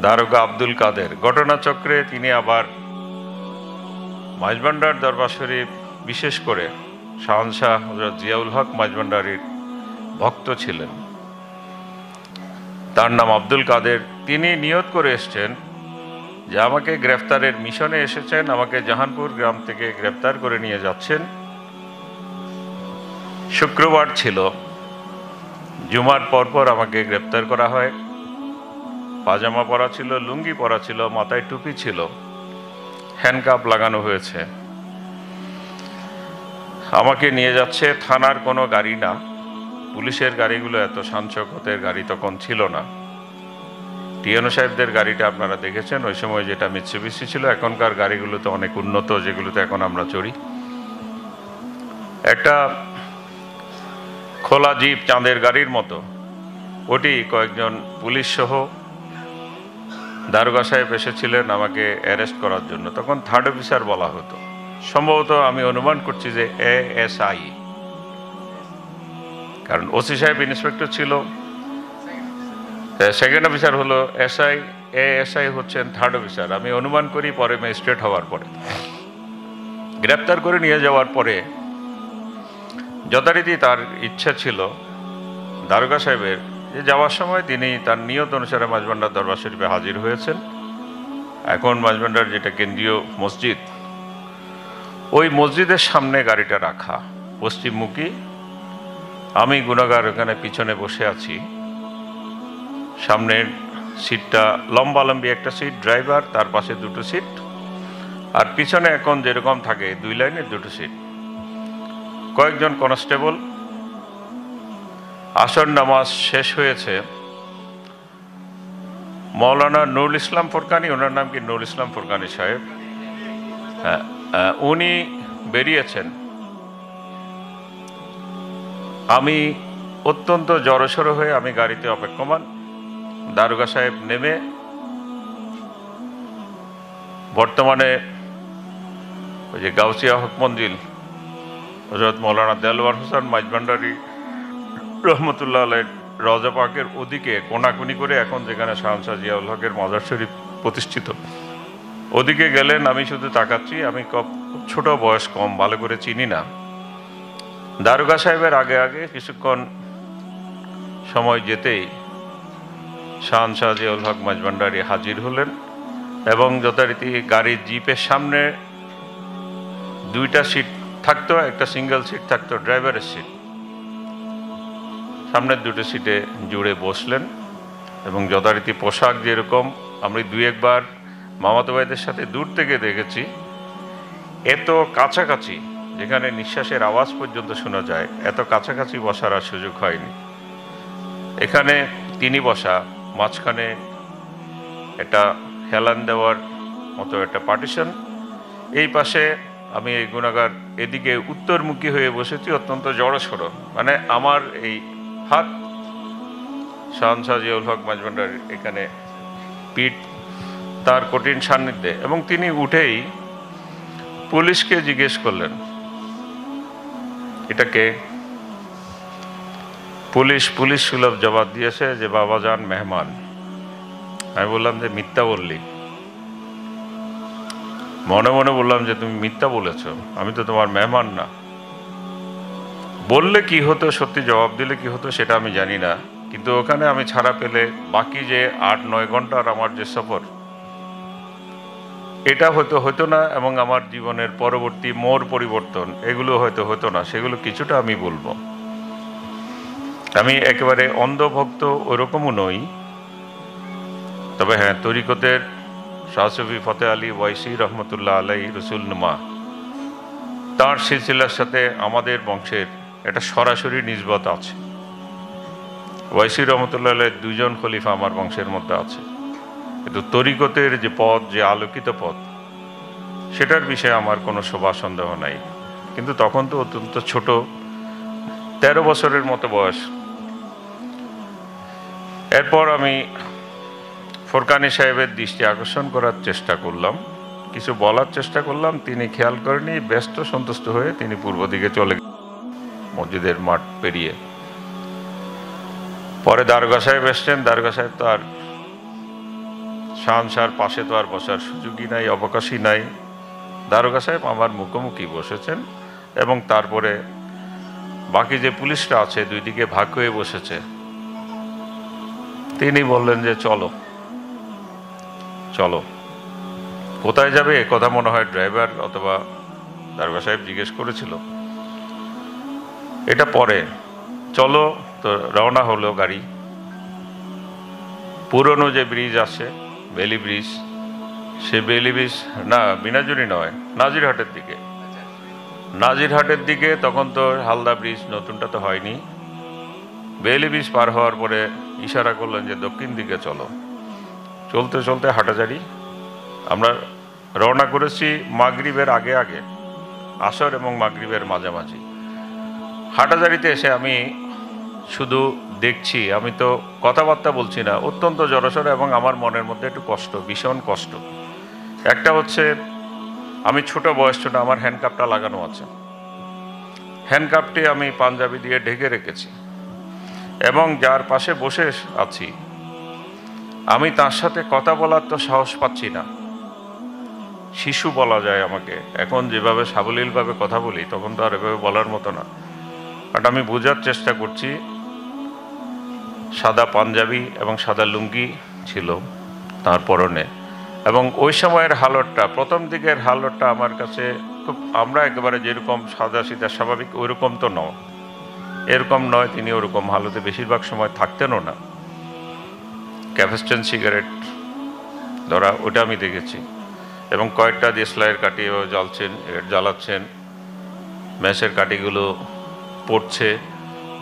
Speaker 1: দারোগা আব্দুল কাদের। ঘটনাচক্রে তিনি আবার মাইজভান্ডার দরবার শরীফ, বিশেষ করে শাহনশাহ হযরত জিয়াউল হক মাইজভান্ডারীর ভক্ত ছিলেন। তার নাম আব্দুল কাদের। তিনি নিয়ত করে এসছেন যে আমাকে গ্রেফতারের মিশনে এসেছেন, আমাকে জাহানপুর গ্রাম থেকে গ্রেফতার করে নিয়ে যাচ্ছেন। শুক্রবার ছিল, জুমার পরপর আমাকে গ্রেপ্তার করা হয়। পাজামা পরা ছিল, লুঙ্গি পরা ছিল, মাথায় টুপি ছিল, হ্যান্ডকাপ লাগানো হয়েছে। আমাকে নিয়ে যাচ্ছে থানার কোনো গাড়ি না, পুলিশের গাড়িগুলো এত শানশকতের গাড়ি তখন ছিল না। টিএনও সাহেবদের গাড়িটা আপনারা দেখেছেন, ওই সময় যেটা মিৎসুবিশি ছিল। এখনকার গাড়িগুলো তো অনেক উন্নত, যেগুলোতে এখন আমরা চড়ি। একটা খোলা জিপ, চাঁদের গাড়ির মতো, ওটি কয়েকজন পুলিশ সহ দারোগা সাহেব এসেছিলেন আমাকে অ্যারেস্ট করার জন্য। তখন 3rd অফিসার বলা হতো, সম্ভবত আমি অনুমান করছি যে ASI। কারণ ওসি সাহেব ইন্সপেক্টর ছিল, সেকেন্ড অফিসার হলো এসআই, এএসআই হচ্ছেন থার্ড অফিসার। আমি অনুমান করি পরে ম্যাজিস্ট্রেট হওয়ার পরে গ্রেপ্তার করে নিয়ে যাওয়ার পরে যথারীতি তার ইচ্ছা ছিল দারোগা সাহেবের যে যাওয়ার সময় তিনি তার নিয়ত অনুসারে মাঝভান্ডার দরবার শরীফে হাজির হয়েছেন। এখন মাঝভান্ডার যেটা কেন্দ্রীয় মসজিদ, ওই মসজিদের সামনে গাড়িটা রাখা পশ্চিমমুখী। আমি গুনাগার ওখানে পিছনে বসে আছি, সামনের সিটটা লম্বালম্বি একটা সিট, ড্রাইভার, তার পাশে দুটো সিট, আর পিছনে এখন যেরকম থাকে 2 লাইনের দুটো সিট, কয়েকজন কনস্টেবল। আসর নামাজ শেষ হয়েছে, মৌলানা নুরুল ইসলাম ফোরকানি, ওনার নাম কি নুরুল ইসলাম ফোরকানি সাহেব, উনি বেরিয়েছেন। আমি অত্যন্ত জড়সড় হয়ে আমি গাড়িতে অপেক্ষমান। দারোগা সাহেব নেমে বর্তমানে ওই যে গাউসিয়া হক মঞ্জিল হযরত মৌলানা দেলওয়ার হোসেন মাঝভান্ডারী রহমতুল্লাহ আলাইহির রওজা পাকের ওদিকে কোনাকুনি করে এখন যেখানে শাহজাহান জিয়াউল হকের মাজার শরীফ প্রতিষ্ঠিত, ওদিকে গেলেন। আমি শুধু তাকাচ্ছি, আমি খুব ছোট বয়স, কম ভালো করে চিনি না। দারোগা সাহেবের আগে আগে কিছুক্ষণ সময় যেতেই শাহজাহান জিয়াউল হক মাঝভান্ডারী হাজির হলেন এবং যথারীতি গাড়ির জিপের সামনে 2টা সিট থাকতো, একটা সিঙ্গেল সিট থাকতো ড্রাইভারের সিট। সামনের 2টো সিটে জুড়ে বসলেন এবং যথারীতি পোশাক যেরকম আমি 2 একবার মামাতো ভাইদের সাথে দূর থেকে দেখেছি, এত কাছাকাছি যেখানে নিঃশ্বাসের আওয়াজ পর্যন্ত শোনা যায়, এত কাছাকাছি বসার আর সুযোগ হয়নি। এখানে তিনি বসা, মাঝখানে একটা হেলান দেওয়ার মতো একটা পার্টিশন, এই পাশে আমি এই গুনাগার এদিকে উত্তরমুখী হয়ে বসেছি, অত্যন্ত জড়সড়। মানে আমার এই হাত শাহজাহান জিয়াউল হক মাঝভান্ডারী এখানে, পিঠ তার কঠিন সান্নিধ্যে। এবং তিনি উঠেই পুলিশকে জিজ্ঞেস করলেন, এটাকে পুলিশ সুলভ জবাব দিয়েছে যে বাবাজান মেহমান। আমি বললাম যে মিথ্যা বললি। মনে মনে বললাম যে তুমি মিথ্যা বলেছ, আমি তো তোমার মেহমান না। বললে কি হতো, সত্যি জবাব দিলে কি হতো সেটা আমি জানি না, কিন্তু ওখানে আমি ছাড়া পেলে বাকি যে 8-9 ঘন্টার আমার যে সফর, এটা হয়তো না, এবং আমার জীবনের পরবর্তী মোড় পরিবর্তন এগুলো হতো না। সেগুলো কিছুটা আমি বলবো। আমি একেবারে অন্ধভক্ত ওরকমও নই, তবে হ্যাঁ, তরিকতের শাহ সুফি ফতে আলী ওয়াইসি রহমতুল্লাহ আলাইহি রসুলনুমা, তাঁর সিলসিলার সাথে আমাদের বংশের একটা সরাসরি নিসবত আছে। ওয়াইসি রহমতুল্লাহ আলাইহির 2 জন খলিফা আমার বংশের মধ্যে আছে, কিন্তু তরিকতের যে পথ, যে আলোকিত পথ, সেটার বিষয়ে আমার কোনো শোভা সন্দেহ নাই। কিন্তু তখন তো অত্যন্ত ছোট, 13 বছরের মতো বয়স। এরপর আমি ফোরকানি সাহেবের দৃষ্টি আকর্ষণ করার চেষ্টা করলাম, কিছু বলার চেষ্টা করলাম, তিনি খেয়াল করেনি। ব্যস্ত সন্তুষ্ট হয়ে তিনি পূর্ব দিকে চলে গেলেন, মসজিদের মাঠ পেরিয়ে। পরে দারোগা সাহেব এসছেন। দারোগা সাহেব তো আর শাহজাহান পাশে তো আর বসার সুযোগই নাই, অবকাশই নাই। দারোগা সাহেব আমার মুখোমুখি বসেছেন এবং তারপরে বাকি যে পুলিশরা আছে 2 দিকে ভাগ হয়ে বসেছে। তিনি বললেন যে চলো। কোথায় যাবে এ কথা মনে হয় ড্রাইভার অথবা দারোগা সাহেব জিজ্ঞেস করেছিল। এটা পরে, চলো তো রওনা হলো গাড়ি। পুরনো যে ব্রিজ আছে, বেলি ব্রিজ, সে বেলি ব্রিজ না, বিনাজুরি নয়, নাজিরহাটের দিকে তখন তো হালদা ব্রিজ নতুনটা তো হয়নি। বেলি ব্রিজ পার হওয়ার পরে ইশারা করলেন যে দক্ষিণ দিকে চলো। চলতে চলতে হাঁটাজারি আমরা রওনা করেছি মাগরিবের আগে, আসর এবং মাগরিবের মাঝামাঝি। হাঁটাজারিতে এসে আমি শুধু দেখছি, আমি তো কথাবার্তা বলছি না, অত্যন্ত জড়সড়, এবং আমার মনের মধ্যে একটু কষ্ট, ভীষণ কষ্ট। একটা হচ্ছে আমি ছোট বয়স, ছোট, আমার হ্যান্ডকাপটা লাগানো আছে, হ্যান্ডকাপটি আমি পাঞ্জাবি দিয়ে ঢেকে রেখেছি। এবং যার পাশে বসে আছি আমি তার সাথে কথা বলার তো সাহস পাচ্ছি না। শিশু বলা যায় আমাকে, এখন যেভাবে সাবলীলভাবে কথা বলি তখন তো আর এভাবে বলার মতো না। বাট আমি বোঝার চেষ্টা করছি। সাদা পাঞ্জাবি এবং সাদা লুঙ্গি ছিল তার পরনে, এবং ওই সময়ের হালতটা, প্রথম দিকের হালতটা আমার কাছে খুব, আমরা একেবারে যেরকম সাদা সিধা স্বাভাবিক ওইরকম তো নয়, এরকম নয়। তিনি ওরকম হালতে বেশিরভাগ সময় থাকতেনও না। ক্যাফেস্টেন সিগারেট ধরা ওটা আমি দেখেছি, এবং কয়েকটা দেশলাইয়ের কাঠিও জ্বালাচ্ছেন, ম্যাশের কাঠিগুলো পড়ছে,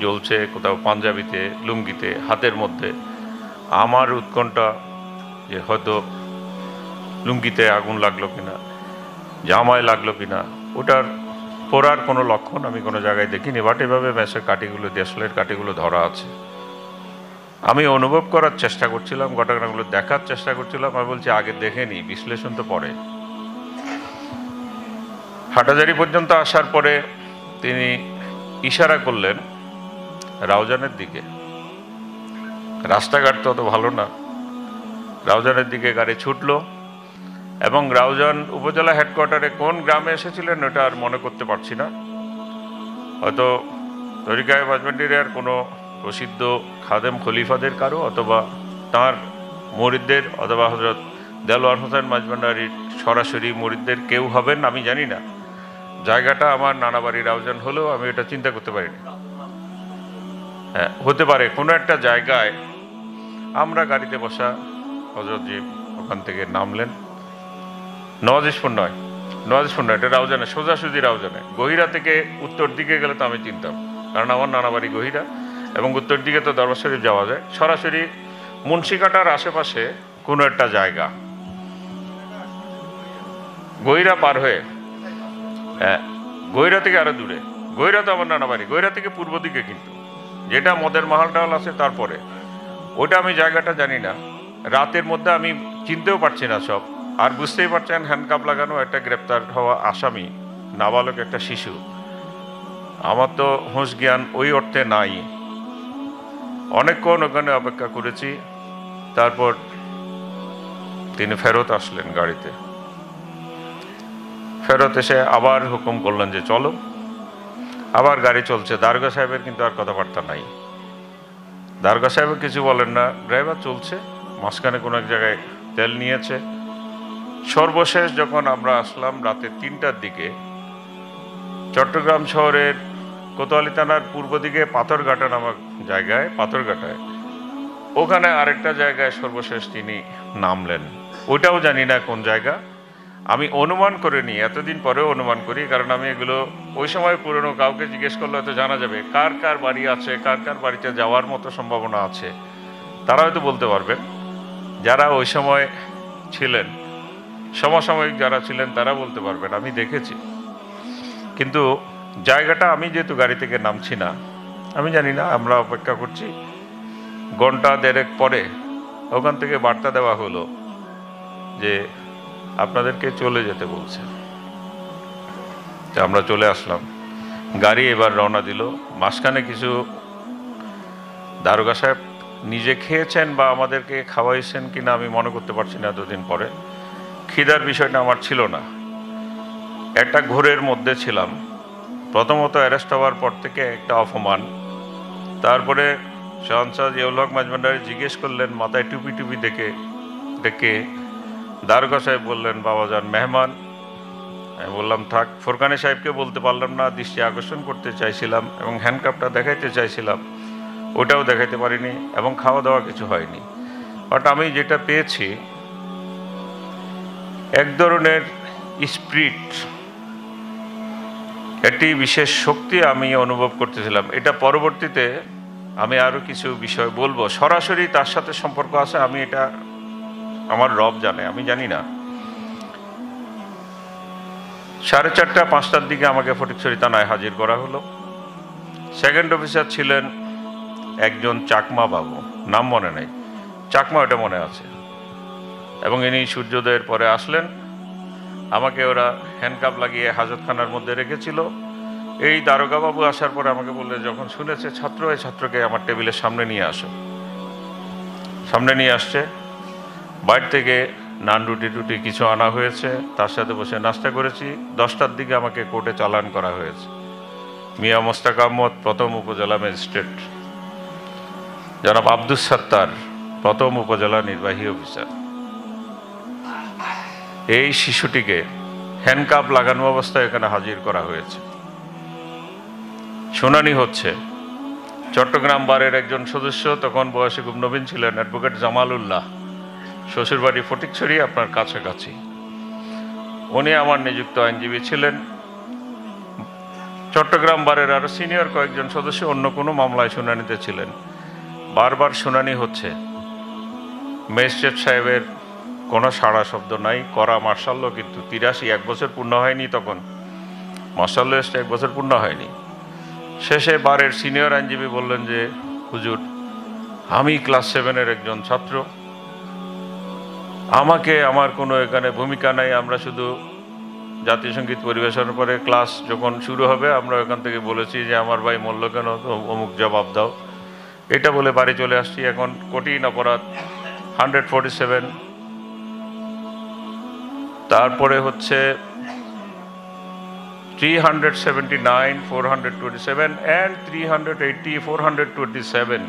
Speaker 1: জ্বলছে, কোথাও পাঞ্জাবিতে, লুঙ্গিতে, হাতের মধ্যে। আমার উৎকণ্ঠা যে হয়তো লুঙ্গিতে আগুন লাগলো কিনা, জামায় লাগলো কিনা, ওটার পড়ার কোনো লক্ষণ আমি কোনো জায়গায় দেখিনি। বাট এভাবে ম্যাশের কাঠিগুলো, দেশলাইয়ের কাঠিগুলো ধরা আছে। আমি অনুভব করার চেষ্টা করছিলাম, ঘটনাগুলো দেখার চেষ্টা করছিলাম। আমি বলছি আগে দেখে নিই, বিশ্লেষণ তো পরে। হাটাজারি পর্যন্ত আসার পরে তিনি ইশারা করলেন রাউজানের দিকে। রাস্তাঘাট তো অত ভালো না, রাউজানের দিকে গাড়ি ছুটলো, এবং রাউজান উপজেলা হেডকোয়ার্টারে কোন গ্রামে এসেছিলেন ওটা আর মনে করতে পারছি না। হয়তো তরিকায়ে মাঝবান্ডির কোনো প্রসিদ্ধ খাদেম খলিফাদের কারো, অথবা তাঁর মুরিদদের, অথবা হযরত দেলোয়ার হোসেন মাঝবান্ডারির সরাসরি মুরিদদের কেউ হবেন, আমি জানি না। জায়গাটা আমার নানা বাড়ি রাউজান হলেও আমি এটা চিন্তা করতে পারিনি। হ্যাঁ, হতে পারে কোনো একটা জায়গায়। আমরা গাড়িতে বসা, হযরতজি ওখান থেকে নামলেন। নওয়াজিশপুর নয়, এটা রাউজানে, সোজাসুজি রাউজানে। গহিরা থেকে উত্তর দিকে গেলে তো আমি চিনতাম, কারণ আমার নানা বাড়ি গহিরা, এবং উত্তর দিকে তো দরবার শরীফ যাওয়া যায়। সরাসরি মুন্সিকাটার আশেপাশে কোনো একটা জায়গা, গহিরা পার হয়ে, গহিরা থেকে আরো দূরে। গহিরা তো আমার নানা বাড়ি, গহিরা থেকে পূর্ব দিকে, কিন্তু যেটা মদের মাহাল টাহাল আছে তারপরে, ওটা আমি জায়গাটা জানি না। রাতের মধ্যে আমি চিনতেও পারছি না সব। আর বুঝতেই পারছেন, হ্যান্ডকাপ লাগানো একটা গ্রেপ্তার হওয়া আসামি, নাবালক একটা শিশু। আমার তো হুঁশ জ্ঞান ওই অর্থে নাই। অনেকক্ষণ ওখানে অপেক্ষা করেছি। তারপর তিনি ফেরত আসলেন গাড়িতে। ফেরত এসে আবার হুকুম করলেন যে চলো। আবার গাড়ি চলছে। দারোগা সাহেবের কিন্তু আর কথাবার্তা নাই। দারোগা সাহেব কিছু বলেন না, ড্রাইভার চলছে। মাঝখানে কোনো এক জায়গায় তেল নিয়েছে। সর্বশেষ যখন আমরা আসলাম রাতে 3টার দিকে, চট্টগ্রাম শহরের কোতোয়ালি থানার পূর্ব দিকে পাথরঘাটা নামক জায়গায়, পাথরঘাটায়, ওখানে আরেকটা জায়গায় সর্বশেষ তিনি নামলেন। ওইটাও জানি না কোন জায়গা। আমি অনুমান করে নিই, এতদিন পরেও অনুমান করি, কারণ আমি এগুলো ওই সময় পুরনো কাউকে জিজ্ঞেস করলে হয়তো জানা যাবে কার কার বাড়ি আছে, কার কার বাড়িতে যাওয়ার মতো সম্ভাবনা আছে, তারা হয়তো বলতে পারবেন। যারা ওই সময় ছিলেন, সমসাময়িক যারা ছিলেন তারা বলতে পারবেন। আমি দেখেছি, কিন্তু জায়গাটা আমি যেহেতু গাড়ি থেকে নামছি না, আমি জানি না। আমরা অপেক্ষা করছি। ঘন্টা দেড়েক পরে ওখান থেকে বার্তা দেওয়া হলো যে আপনাদেরকে চলে যেতে বলছে। আমরা চলে আসলাম। গাড়ি এবার রওনা দিল। মাঝখানে কিছু দারোগা সাহেব নিজে খেয়েছেন বা আমাদেরকে খাওয়াইছেন কিনা আমি মনে করতে পারছি না। দুদিন পরে খিদার বিষয়টা আমার ছিল না, একটা ঘোরের মধ্যে ছিলাম। প্রথমত অ্যারেস্ট হওয়ার পর থেকে একটা অপমান। তারপরে শাহনশাহ জিয়াউল হক মাঝবান্ডারি জিজ্ঞেস করলেন, মাথায় টুপি টুপি দেখে দারোগা সাহেব বললেন, বাবাজান মেহমান। আমি বললাম থাক। ফোরকানি সাহেবকে বলতে পারলাম না, দৃষ্টি আকর্ষণ করতে চাইছিলাম এবং হ্যান্ডকাপটা দেখাইতে চাইছিলাম, ওটাও দেখাইতে পারিনি, এবং খাওয়া দাওয়া কিছু হয়নি। বাট আমি যেটা পেয়েছি, এক ধরনের স্পিরিট, একটি বিশেষ শক্তি আমি অনুভব করতেছিলাম। এটা পরবর্তীতে আমি আরও কিছু বিষয় বলবো। সরাসরি তার সাথে সম্পর্ক আছে, আমি এটা আমার রব জানে, আমি জানি না। 4:30 5টার দিকে আমাকে ফটিকছড়ি থানায় হাজির করা হলো। সেকেন্ড অফিসার ছিলেন একজন চাকমা বাবু, নাম মনে নেই, চাকমা ওটা মনে আছে। এবং ইনি সূর্যোদয়ের পরে আসলেন। আমাকে ওরা হ্যান্ডকাপ লাগিয়ে হাজতখানার মধ্যে রেখেছিল এই দারোগাবাবু আসার পরে আমাকে বললে, যখন শুনেছে ছাত্র, এই ছাত্রকে আমার টেবিলের সামনে নিয়ে আসো। সামনে নিয়ে আসছে, বাইরে থেকে নান রুটি কিছু আনা হয়েছে, তার সাথে বসে নাস্তা করেছি। 10টার দিকে আমাকে কোর্টে চালান করা হয়েছে। মিয়া মোস্তাক আহমদ প্রথম উপজেলা ম্যাজিস্ট্রেট, জনাব আব্দুস সাত্তার প্রথম উপজেলা নির্বাহী অফিসার। এই শিশুটিকে হ্যান্ডকাপ লাগানো অবস্থায় এখানে হাজির করা হয়েছে। শুনানি হচ্ছে। চট্টগ্রাম বারের একজন সদস্য, তখন বয়সে খুব নবীন ছিলেন, অ্যাডভোকেট জামাল উল্লাহ, শ্বশুরবাড়ি ফটিকছড়ি, আপনার কাছাকাছি। উনি আমার নিযুক্ত আইনজীবী ছিলেন। চট্টগ্রাম বারের আরো সিনিয়র কয়েকজন সদস্য অন্য কোনো মামলায় শুনানিতে ছিলেন। বারবার শুনানি হচ্ছে, ম্যাজিস্ট্রেট সাহেবের কোনো সাড়া শব্দ নাই। করা মার্শাল্য কিন্তু 83, 1 বছর পূর্ণ হয়নি তখন, মার্শাল্য এসে 1 বছর পূর্ণ হয়নি। শেষে বারের সিনিয়র আইনজীবী বললেন যে, হুজুর, আমি ক্লাস 7-এর একজন ছাত্র, আমার কোনো এখানে ভূমিকা নাই। আমরা শুধু জাতীয় সঙ্গীত পরিবেশনের পরে ক্লাস যখন শুরু হবে, আমরা এখান থেকে বলেছি যে আমার ভাই মূল্য কেন, অমুক জবাব দাও, এটা বলে বাড়ি চলে আসছি। এখন কঠিন অপরাধ 147, তারপরে হচ্ছে 379, 427 and 380, 427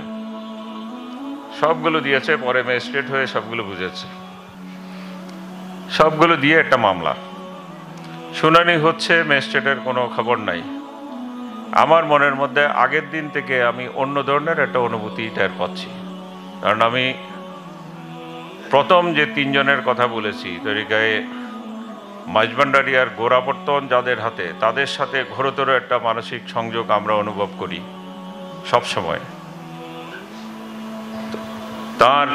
Speaker 1: সবগুলো দিয়েছে। পরে ম্যাজিস্ট্রেট হয়ে সবগুলো বুঝেছে, সবগুলো দিয়ে একটা মামলা শুনানি হচ্ছে। ম্যাজিস্ট্রেটের কোনো খবর নাই। আমার মনের মধ্যে আগের দিন থেকে আমি অন্য ধরনের একটা অনুভূতি টের পাচ্ছি। কারণ আমি প্রথম যে 3 জনের কথা বলেছি, তরিকায় মাইজভান্ডারি আর গোড়াপত্তন যাদের হাতে, তাদের সাথে ঘোরতর একটা মানসিক সংযোগ আমরা অনুভব করি সবসময়। তার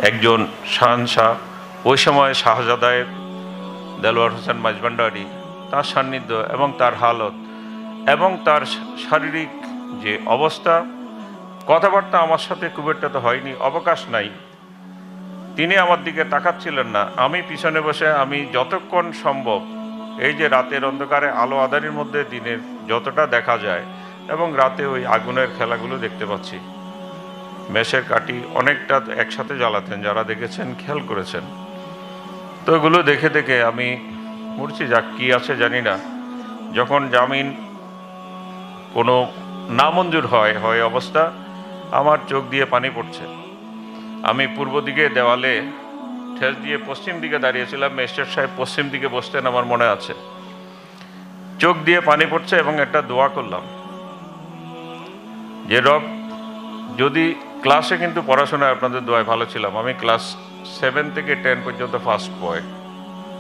Speaker 1: একজন শাহনশাহ, ওই সময় শাহজাদায় দেলোয়ার হোসেন মাইজভান্ডারি, তার সান্নিধ্য এবং তার হালত এবং তার শারীরিক যে অবস্থা, কথাবার্তা আমার সাথে খুব একটা তো হয়নি, অবকাশ নাই। তিনি আমার দিকে তাকাচ্ছিলেন না। আমি পিছনে বসে, আমি যতক্ষণ সম্ভব এই যে রাতের অন্ধকারে আলো আঁধারির মধ্যে দিনের যতটা দেখা যায়, এবং রাতে ওই আগুনের খেলাগুলো দেখতে পাচ্ছি। মেষের কাঠি অনেকটা একসাথে জ্বালাতেন, যারা দেখেছেন খেয়াল করেছেন। তো এগুলো দেখে দেখে আমি মরছি, যাক কি আছে জানি না। যখন জামিন কোনো নামঞ্জুর হয় অবস্থা, আমার চোখ দিয়ে পানি পড়ছে। আমি পূর্ব দিকে দেওয়ালে ঠেস দিয়ে পশ্চিম দিকে দাঁড়িয়েছিলাম। ম্যাজিস্ট্রেট সাহেব পশ্চিম দিকে বসতেন, আমার মনে আছে। চোখ দিয়ে পানি পড়ছে এবং একটা দোয়া করলাম যে, রব, যদি ক্লাসে কিন্তু পড়াশোনায় আপনাদের দোয়ায় ভালো ছিলাম। আমি ক্লাস 7 থেকে 10 পর্যন্ত ফার্স্ট বয়,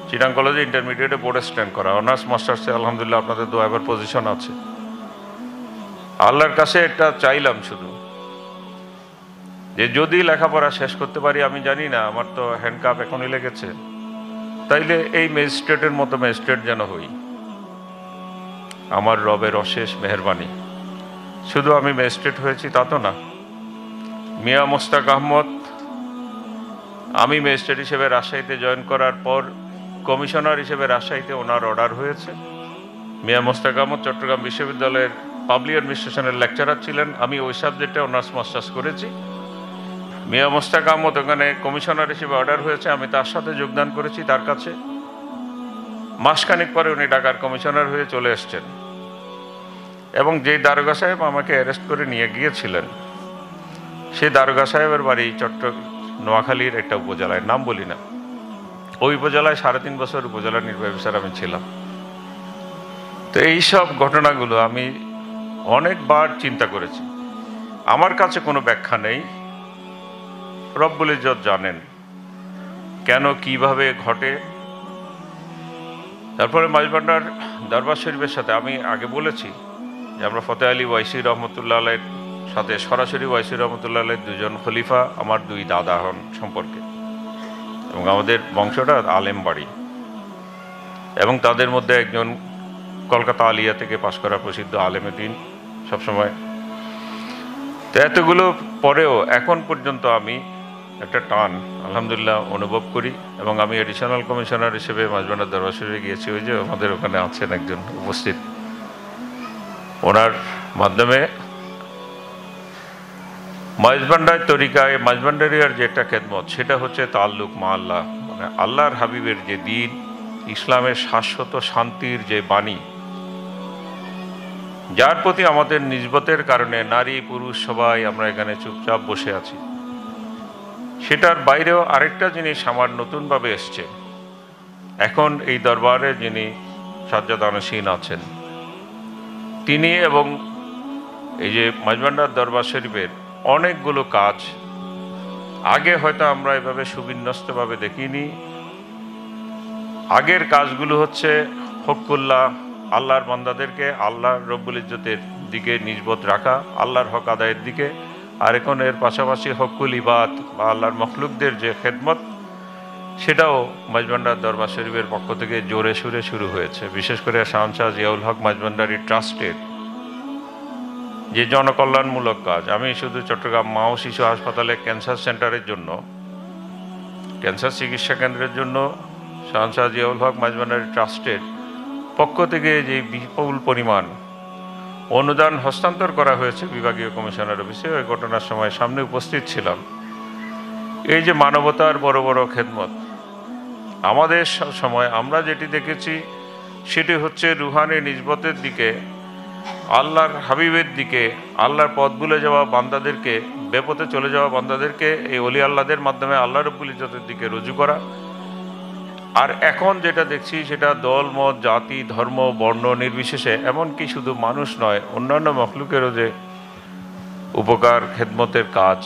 Speaker 1: চিটাং কলেজে ইন্টারমিডিয়েটে বোর্ডে স্ট্যান্ড করা, অনার্স মাস্টার্সে আলহামদুলিল্লাহ আপনাদের দোয়া এবার পজিশন আছে। আল্লাহর কাছে একটা চাইলাম শুধু, যে যদি লেখাপড়া শেষ করতে পারি, আমি জানি না, আমার তো হ্যান্ডকাপ এখনই লেগেছে, তাইলে এই ম্যাজিস্ট্রেটের মতো ম্যাজিস্ট্রেট যেন হই। আমার রবের অশেষ মেহেরবানি। শুধু আমি ম্যাজিস্ট্রেট হয়েছি তা তো না। মিয়া মোস্তাক আহমদ, আমি ম্যাজিস্ট্রেট হিসেবে রাজশাহীতে জয়েন করার পর কমিশনার হিসেবে রাজশাহীতে ওনার অর্ডার হয়েছে। মিয়া মোস্তাক আহমদ চট্টগ্রাম বিশ্ববিদ্যালয়ের পাবলিক অ্যাডমিনিস্ট্রেশনের লেকচারার ছিলেন। আমি ওই সাবজেক্টে অনার্স মাস্টার্স করেছি। মিয়া মোস্তাক আহমদ ওখানে কমিশনার হিসেবে অর্ডার হয়েছে, আমি তার সাথে যোগদান করেছি তার কাছে। মাসখানেক পরে উনি ঢাকার কমিশনার হয়ে চলে এসছেন, এবং যেই দারোগা সাহেব আমাকে অ্যারেস্ট করে নিয়ে গিয়েছিলেন, সেই দারোগা সাহেবের বাড়ি নোয়াখালীর একটা উপজেলায়, নাম বলি না, ওই উপজেলায় 3.5 বছর উপজেলা নির্বাহী অফিসার আমি ছিলাম। তো এইসব ঘটনাগুলো আমি অনেকবার চিন্তা করেছি। আমার কাছে কোনো ব্যাখ্যা নেই, রব্বুল ইজ্জত জানেন কেন কিভাবে ঘটে। তারপরে মাইজভান্ডার দরবার শরীফের সাথে আমি আগে বলেছি যে আমরা ফতেহ আলী ওয়াইসি রহমতুল্লাহ আলাইহির সাথে সরাসরি ওয়াইসি রহমতুল্লাহ আলাইহির 2 জন খলিফা আমার 2 দাদা হন সম্পর্কে, এবং আমাদের বংশটা আলেম বাড়ি, এবং তাদের মধ্যে একজন কলকাতা আলিয়া থেকে পাশ করা প্রসিদ্ধ আলেমে দিন সবসময়। তো এতগুলো পরেও এখন পর্যন্ত আমি একটা টান আলহামদুলিল্লাহ অনুভব করি। এবং আমি এডিশনাল কমিশনার হিসেবে মাইজভান্ডার দরবার শরীফে গিয়েছি, ওই যে আমাদের ওখানে আছেন একজন উপস্থিত, ওনার মাধ্যমে মাইজভান্ডার তরিকায় মাইজভান্ডারিয়ার যে একটা খেদমত, সেটা হচ্ছে তাল্লুক মা আল্লাহ, মানে আল্লাহর হাবিবের যে দিন, ইসলামের শাশ্বত শান্তির যে বাণী, যার প্রতি আমাদের নিজবতের কারণে নারী পুরুষ সবাই আমরা এখানে চুপচাপ বসে আছি। সেটার বাইরেও আরেকটা জিনিস আমার নতুনভাবে এসছে। এখন এই দরবারে যিনি সাজ্জাদানশীন আছেন, তিনি এবং এই যে মাইজভান্ডার দরবার শরীফের অনেকগুলো কাজ আগে হয়তো আমরা এভাবে সুবিন্যস্তভাবে দেখিনি। আগের কাজগুলো হচ্ছে হকুল্লাহ, আল্লাহর বান্দাদেরকে আল্লাহর রব্বুল ইজ্জতের দিকে নিজবত রাখা, আল্লাহর হক আদায়ের দিকে। আর এখন এর পাশাপাশি হকুল ইবাদ বা আল্লাহর মখলুকদের যে খেদমত, সেটাও মাইজভান্ডার দরবার শরীফের পক্ষ থেকে জোরে সুরে শুরু হয়েছে। বিশেষ করে শাহনশাহ জিয়াউল হক মাইজভান্ডারি ট্রাস্টের যে জনকল্যাণমূলক কাজ, আমি শুধু চট্টগ্রাম মা ও শিশু হাসপাতালে ক্যান্সার সেন্টারের জন্য, ক্যান্সার চিকিৎসা কেন্দ্রের জন্য শাহনশাহ জিয়াউল হক মাইজভান্ডারি ট্রাস্টের পক্ষ থেকে যে বিপুল পরিমাণ অনুদান হস্তান্তর করা হয়েছে বিভাগীয় কমিশনার অফিসে, ওই ঘটনার সময় সামনে উপস্থিত ছিলাম। এই যে মানবতার বড় বড় খেদমত, আমাদের সময় আমরা যেটি দেখেছি সেটি হচ্ছে রুহানি নিজবতের দিকে, আল্লাহর হাবিবের দিকে, আল্লাহর পথ ভুলে যাওয়া বান্দাদেরকে, বেপথে চলে যাওয়া বান্দাদেরকে এই অলি আল্লাহদের মাধ্যমে আল্লাহ রব্বুল ইজ্জতের দিকে রুজু করা। আর এখন যেটা দেখছি সেটা দল মত জাতি ধর্ম বর্ণ নির্বিশেষে, এমনকি শুধু মানুষ নয়, অন্যান্য মখলুকেরও যে উপকার খেদমতের কাজ,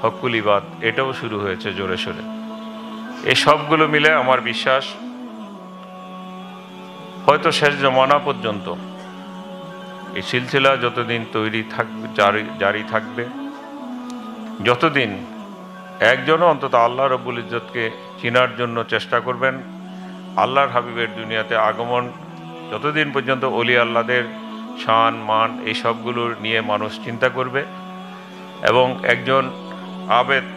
Speaker 1: হকুল ইবাদ, এটাও শুরু হয়েছে জোরে সোরে। এই সবগুলো মিলে আমার বিশ্বাস হয়তো শেষ জমানা পর্যন্ত এই সিলসিলা যতদিন তৈরি থাকবে, জারি থাকবে, যতদিন একজনও অন্তত আল্লাহ রব্বুল ইজ্জতকে চিনার জন্য চেষ্টা করবেন, আল্লাহর হাবিবের দুনিয়াতে আগমন যতদিন পর্যন্ত অলি আল্লাহদের শান মান এই সবগুলোর নিয়ে মানুষ চিন্তা করবে। এবং একজন আবেদ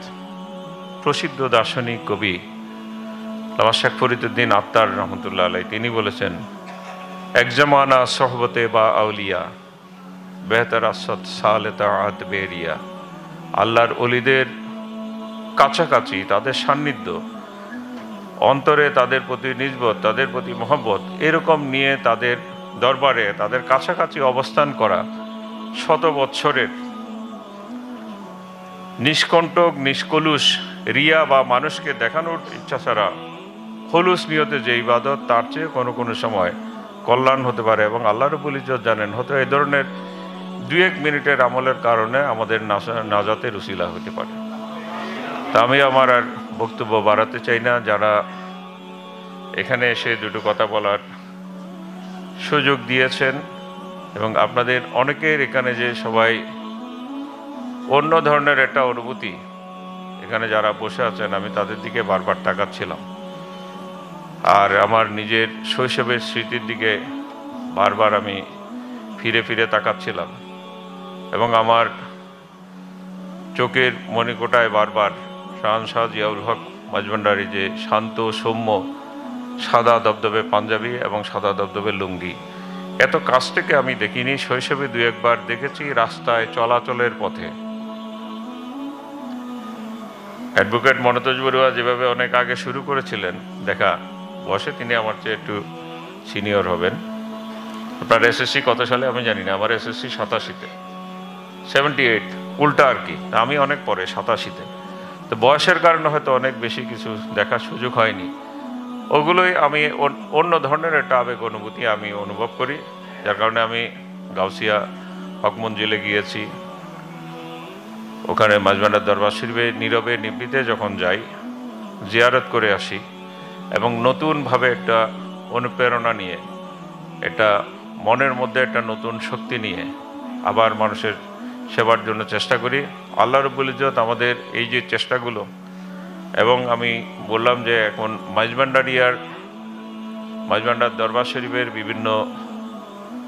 Speaker 1: প্রসিদ্ধ দার্শনিক কবি আল্লামা শেখ ফরিদউদ্দিন আত্তার রহমতুল্লাহ আলাই, তিনি বলেছেন, এক জমানা সোহবতে বা আউলিয়া বেহতর আসত সালে তাআত বেরিয়া। আল্লাহর অলিদের কাছাকাছি, তাদের সান্নিধ্য, অন্তরে তাদের প্রতি নিজবত, তাদের প্রতি মহব্বত, এরকম নিয়ে তাদের দরবারে, তাদের কাছাকাছি অবস্থান করা, শত বৎসরের নিষ্কণ্টক নিষ্কলুষ রিয়া বা মানুষকে দেখানোর ইচ্ছা ছাড়া হলুস নিয়তে যে ইবাদত, তার চেয়ে কোনো কোনো সময় কল্যাণ হতে পারে। এবং আল্লাহ রব্বুল ইজ্জত জানেন, হয়তো এই ধরনের 2-1 মিনিটের আমলের কারণে আমাদের নাজাতের উসিলা হতে পারে। তা আমি আমার আর বক্তব্য বাড়াতে চাই না। যারা এখানে এসে দুটো কথা বলার সুযোগ দিয়েছেন, এবং আপনাদের অনেকের এখানে যে সবাই অন্য ধরনের একটা অনুভূতি, এখানে যারা বসে আছেন আমি তাদের দিকে বারবার তাকাচ্ছিলাম, আর আমার নিজের শৈশবের স্মৃতির দিকে বারবার আমি ফিরে ফিরে তাকাচ্ছিলাম, এবং আমার চোখের মণিকোটায় বারবার শাহনশাহ জিয়াউল হক মাইজভান্ডারি যে শান্ত সৌম্য সাদা দবদবে পাঞ্জাবি এবং সাদা দবদবে লুঙ্গি, এত কাছ থেকে আমি দেখিনি। শৈশবে 2-1 বার দেখেছি রাস্তায় চলাচলের পথে। অ্যাডভোকেট মনতোজ বড়ুয়া যেভাবে অনেক আগে শুরু করেছিলেন দেখা, বয়সে তিনি আমার চেয়ে একটু সিনিয়র হবেন। আপনার এসএসসি কত সালে আমি জানি না, আমার এসএসসি 87-তে, 78 উল্টা আর কি, আমি অনেক পরে 87-তে। তো বয়সের কারণে হয়তো অনেক বেশি কিছু দেখার সুযোগ হয়নি। ওগুলোই আমি অন্য ধরনের একটা আবেগ অনুভূতি আমি অনুভব করি, যার কারণে আমি গাউসিয়া হক মঞ্জিলে গিয়েছি, ওখানে মাইজভান্ডার দরবার শরীফে নীরবে নিবৃতে যখন যাই, জিয়ারত করে আসি, এবং নতুনভাবে একটা অনুপ্রেরণা নিয়ে, একটা মনের মধ্যে একটা নতুন শক্তি নিয়ে আবার মানুষের সেবার জন্য চেষ্টা করি। আল্লাহ রব্বুল ইজ্জত আমাদের এই যে চেষ্টাগুলো, এবং আমি বললাম যে এখন মাইজভান্ডার দরবার শরীফের বিভিন্ন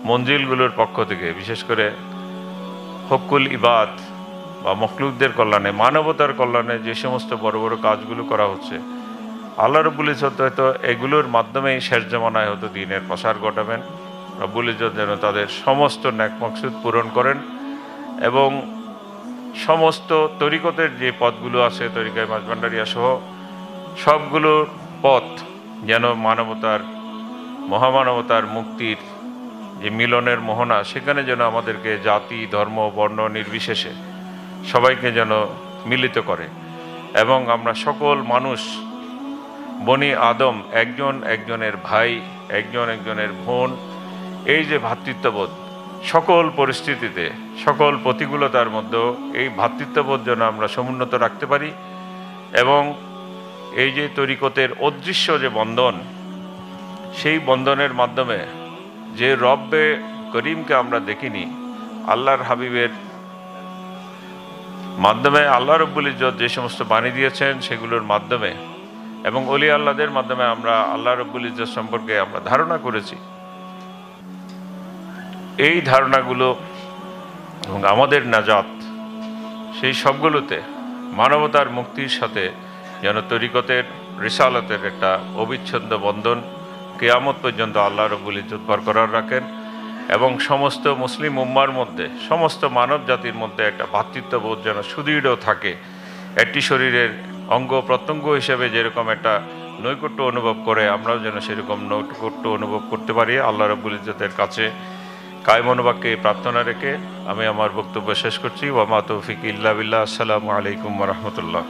Speaker 1: মঞ্জিলগুলোর পক্ষ থেকে, বিশেষ করে হকুল ইবাদ বা মখলুকদের কল্যাণে, মানবতার কল্যাণে যে সমস্ত বড় বড় কাজগুলো করা হচ্ছে, আল্লাহ রব্বুল ইজ্জত হয়তো এগুলোর মাধ্যমেই শেষ জামানায় হয়তো দিনের প্রসার ঘটাবেন। রব্বুল ইজ্জত যেন তাদের সমস্ত নেক মাকসুদ পূরণ করেন এবং সমস্ত তরিকতের যে পথগুলো আছে, তরিকায় মাঝভান্ডারিয়া সহ সবগুলোর পথ যেন মানবতার, মহামানবতার মুক্তির যে মিলনের মোহনা, সেখানে যেন আমাদেরকে জাতি, ধর্ম, বর্ণ নির্বিশেষে সবাইকে যেন মিলিত করে এবং আমরা সকল মানুষ বনি আদম, একজন একজনের ভাই, একজন একজনের বোন, এই যে ভ্রাতৃত্ববোধ সকল পরিস্থিতিতে, সকল প্রতিকূলতার মধ্যেও এই ভ্রাতৃত্ববোধ যেন আমরা সমুন্নত রাখতে পারি এবং এই যে তরিকতের অদৃশ্য যে বন্ধন, সেই বন্ধনের মাধ্যমে যে রব্বে করিমকে আমরা দেখিনি, আল্লাহর হাবিবের মাধ্যমে আল্লাহ রব্বুল ইজ্জত যে সমস্ত বাণী দিয়েছেন সেগুলোর মাধ্যমে এবং অলি আল্লাহদের মাধ্যমে আমরা আল্লাহ রব্বুল ইজ্জত সম্পর্কে আমরা ধারণা করেছি, এই ধারণাগুলো এবং আমাদের নাজাত, সেই সবগুলোতে মানবতার মুক্তির সাথে যেন তরিকতের, রিসালতের একটা অবিচ্ছেদ্য বন্ধন কিয়ামত পর্যন্ত আল্লাহ রব্বুল ইজ্জত বরকরার রাখেন এবং সমস্ত মুসলিম উম্মার মধ্যে, সমস্ত মানব জাতির মধ্যে একটা ভ্রাতৃত্ববোধ যেন সুদৃঢ় থাকে। একটি শরীরের অঙ্গ প্রত্যঙ্গ হিসেবে যেরকম একটা নৈকট্য অনুভব করে, আমরাও যেন সেরকম নৈকট্য অনুভব করতে পারি। আল্লাহ রব্বুল ইজ্জতের কাছে কায়েম অনুবাক্যে প্রার্থনা রেখে আমি আমার বক্তব্য শেষ করছি। ওয়া মা তৌফিক ইল্লা বিল্লাহ। আসসালামু আলাইকুম ওয়া রাহমাতুল্লাহ।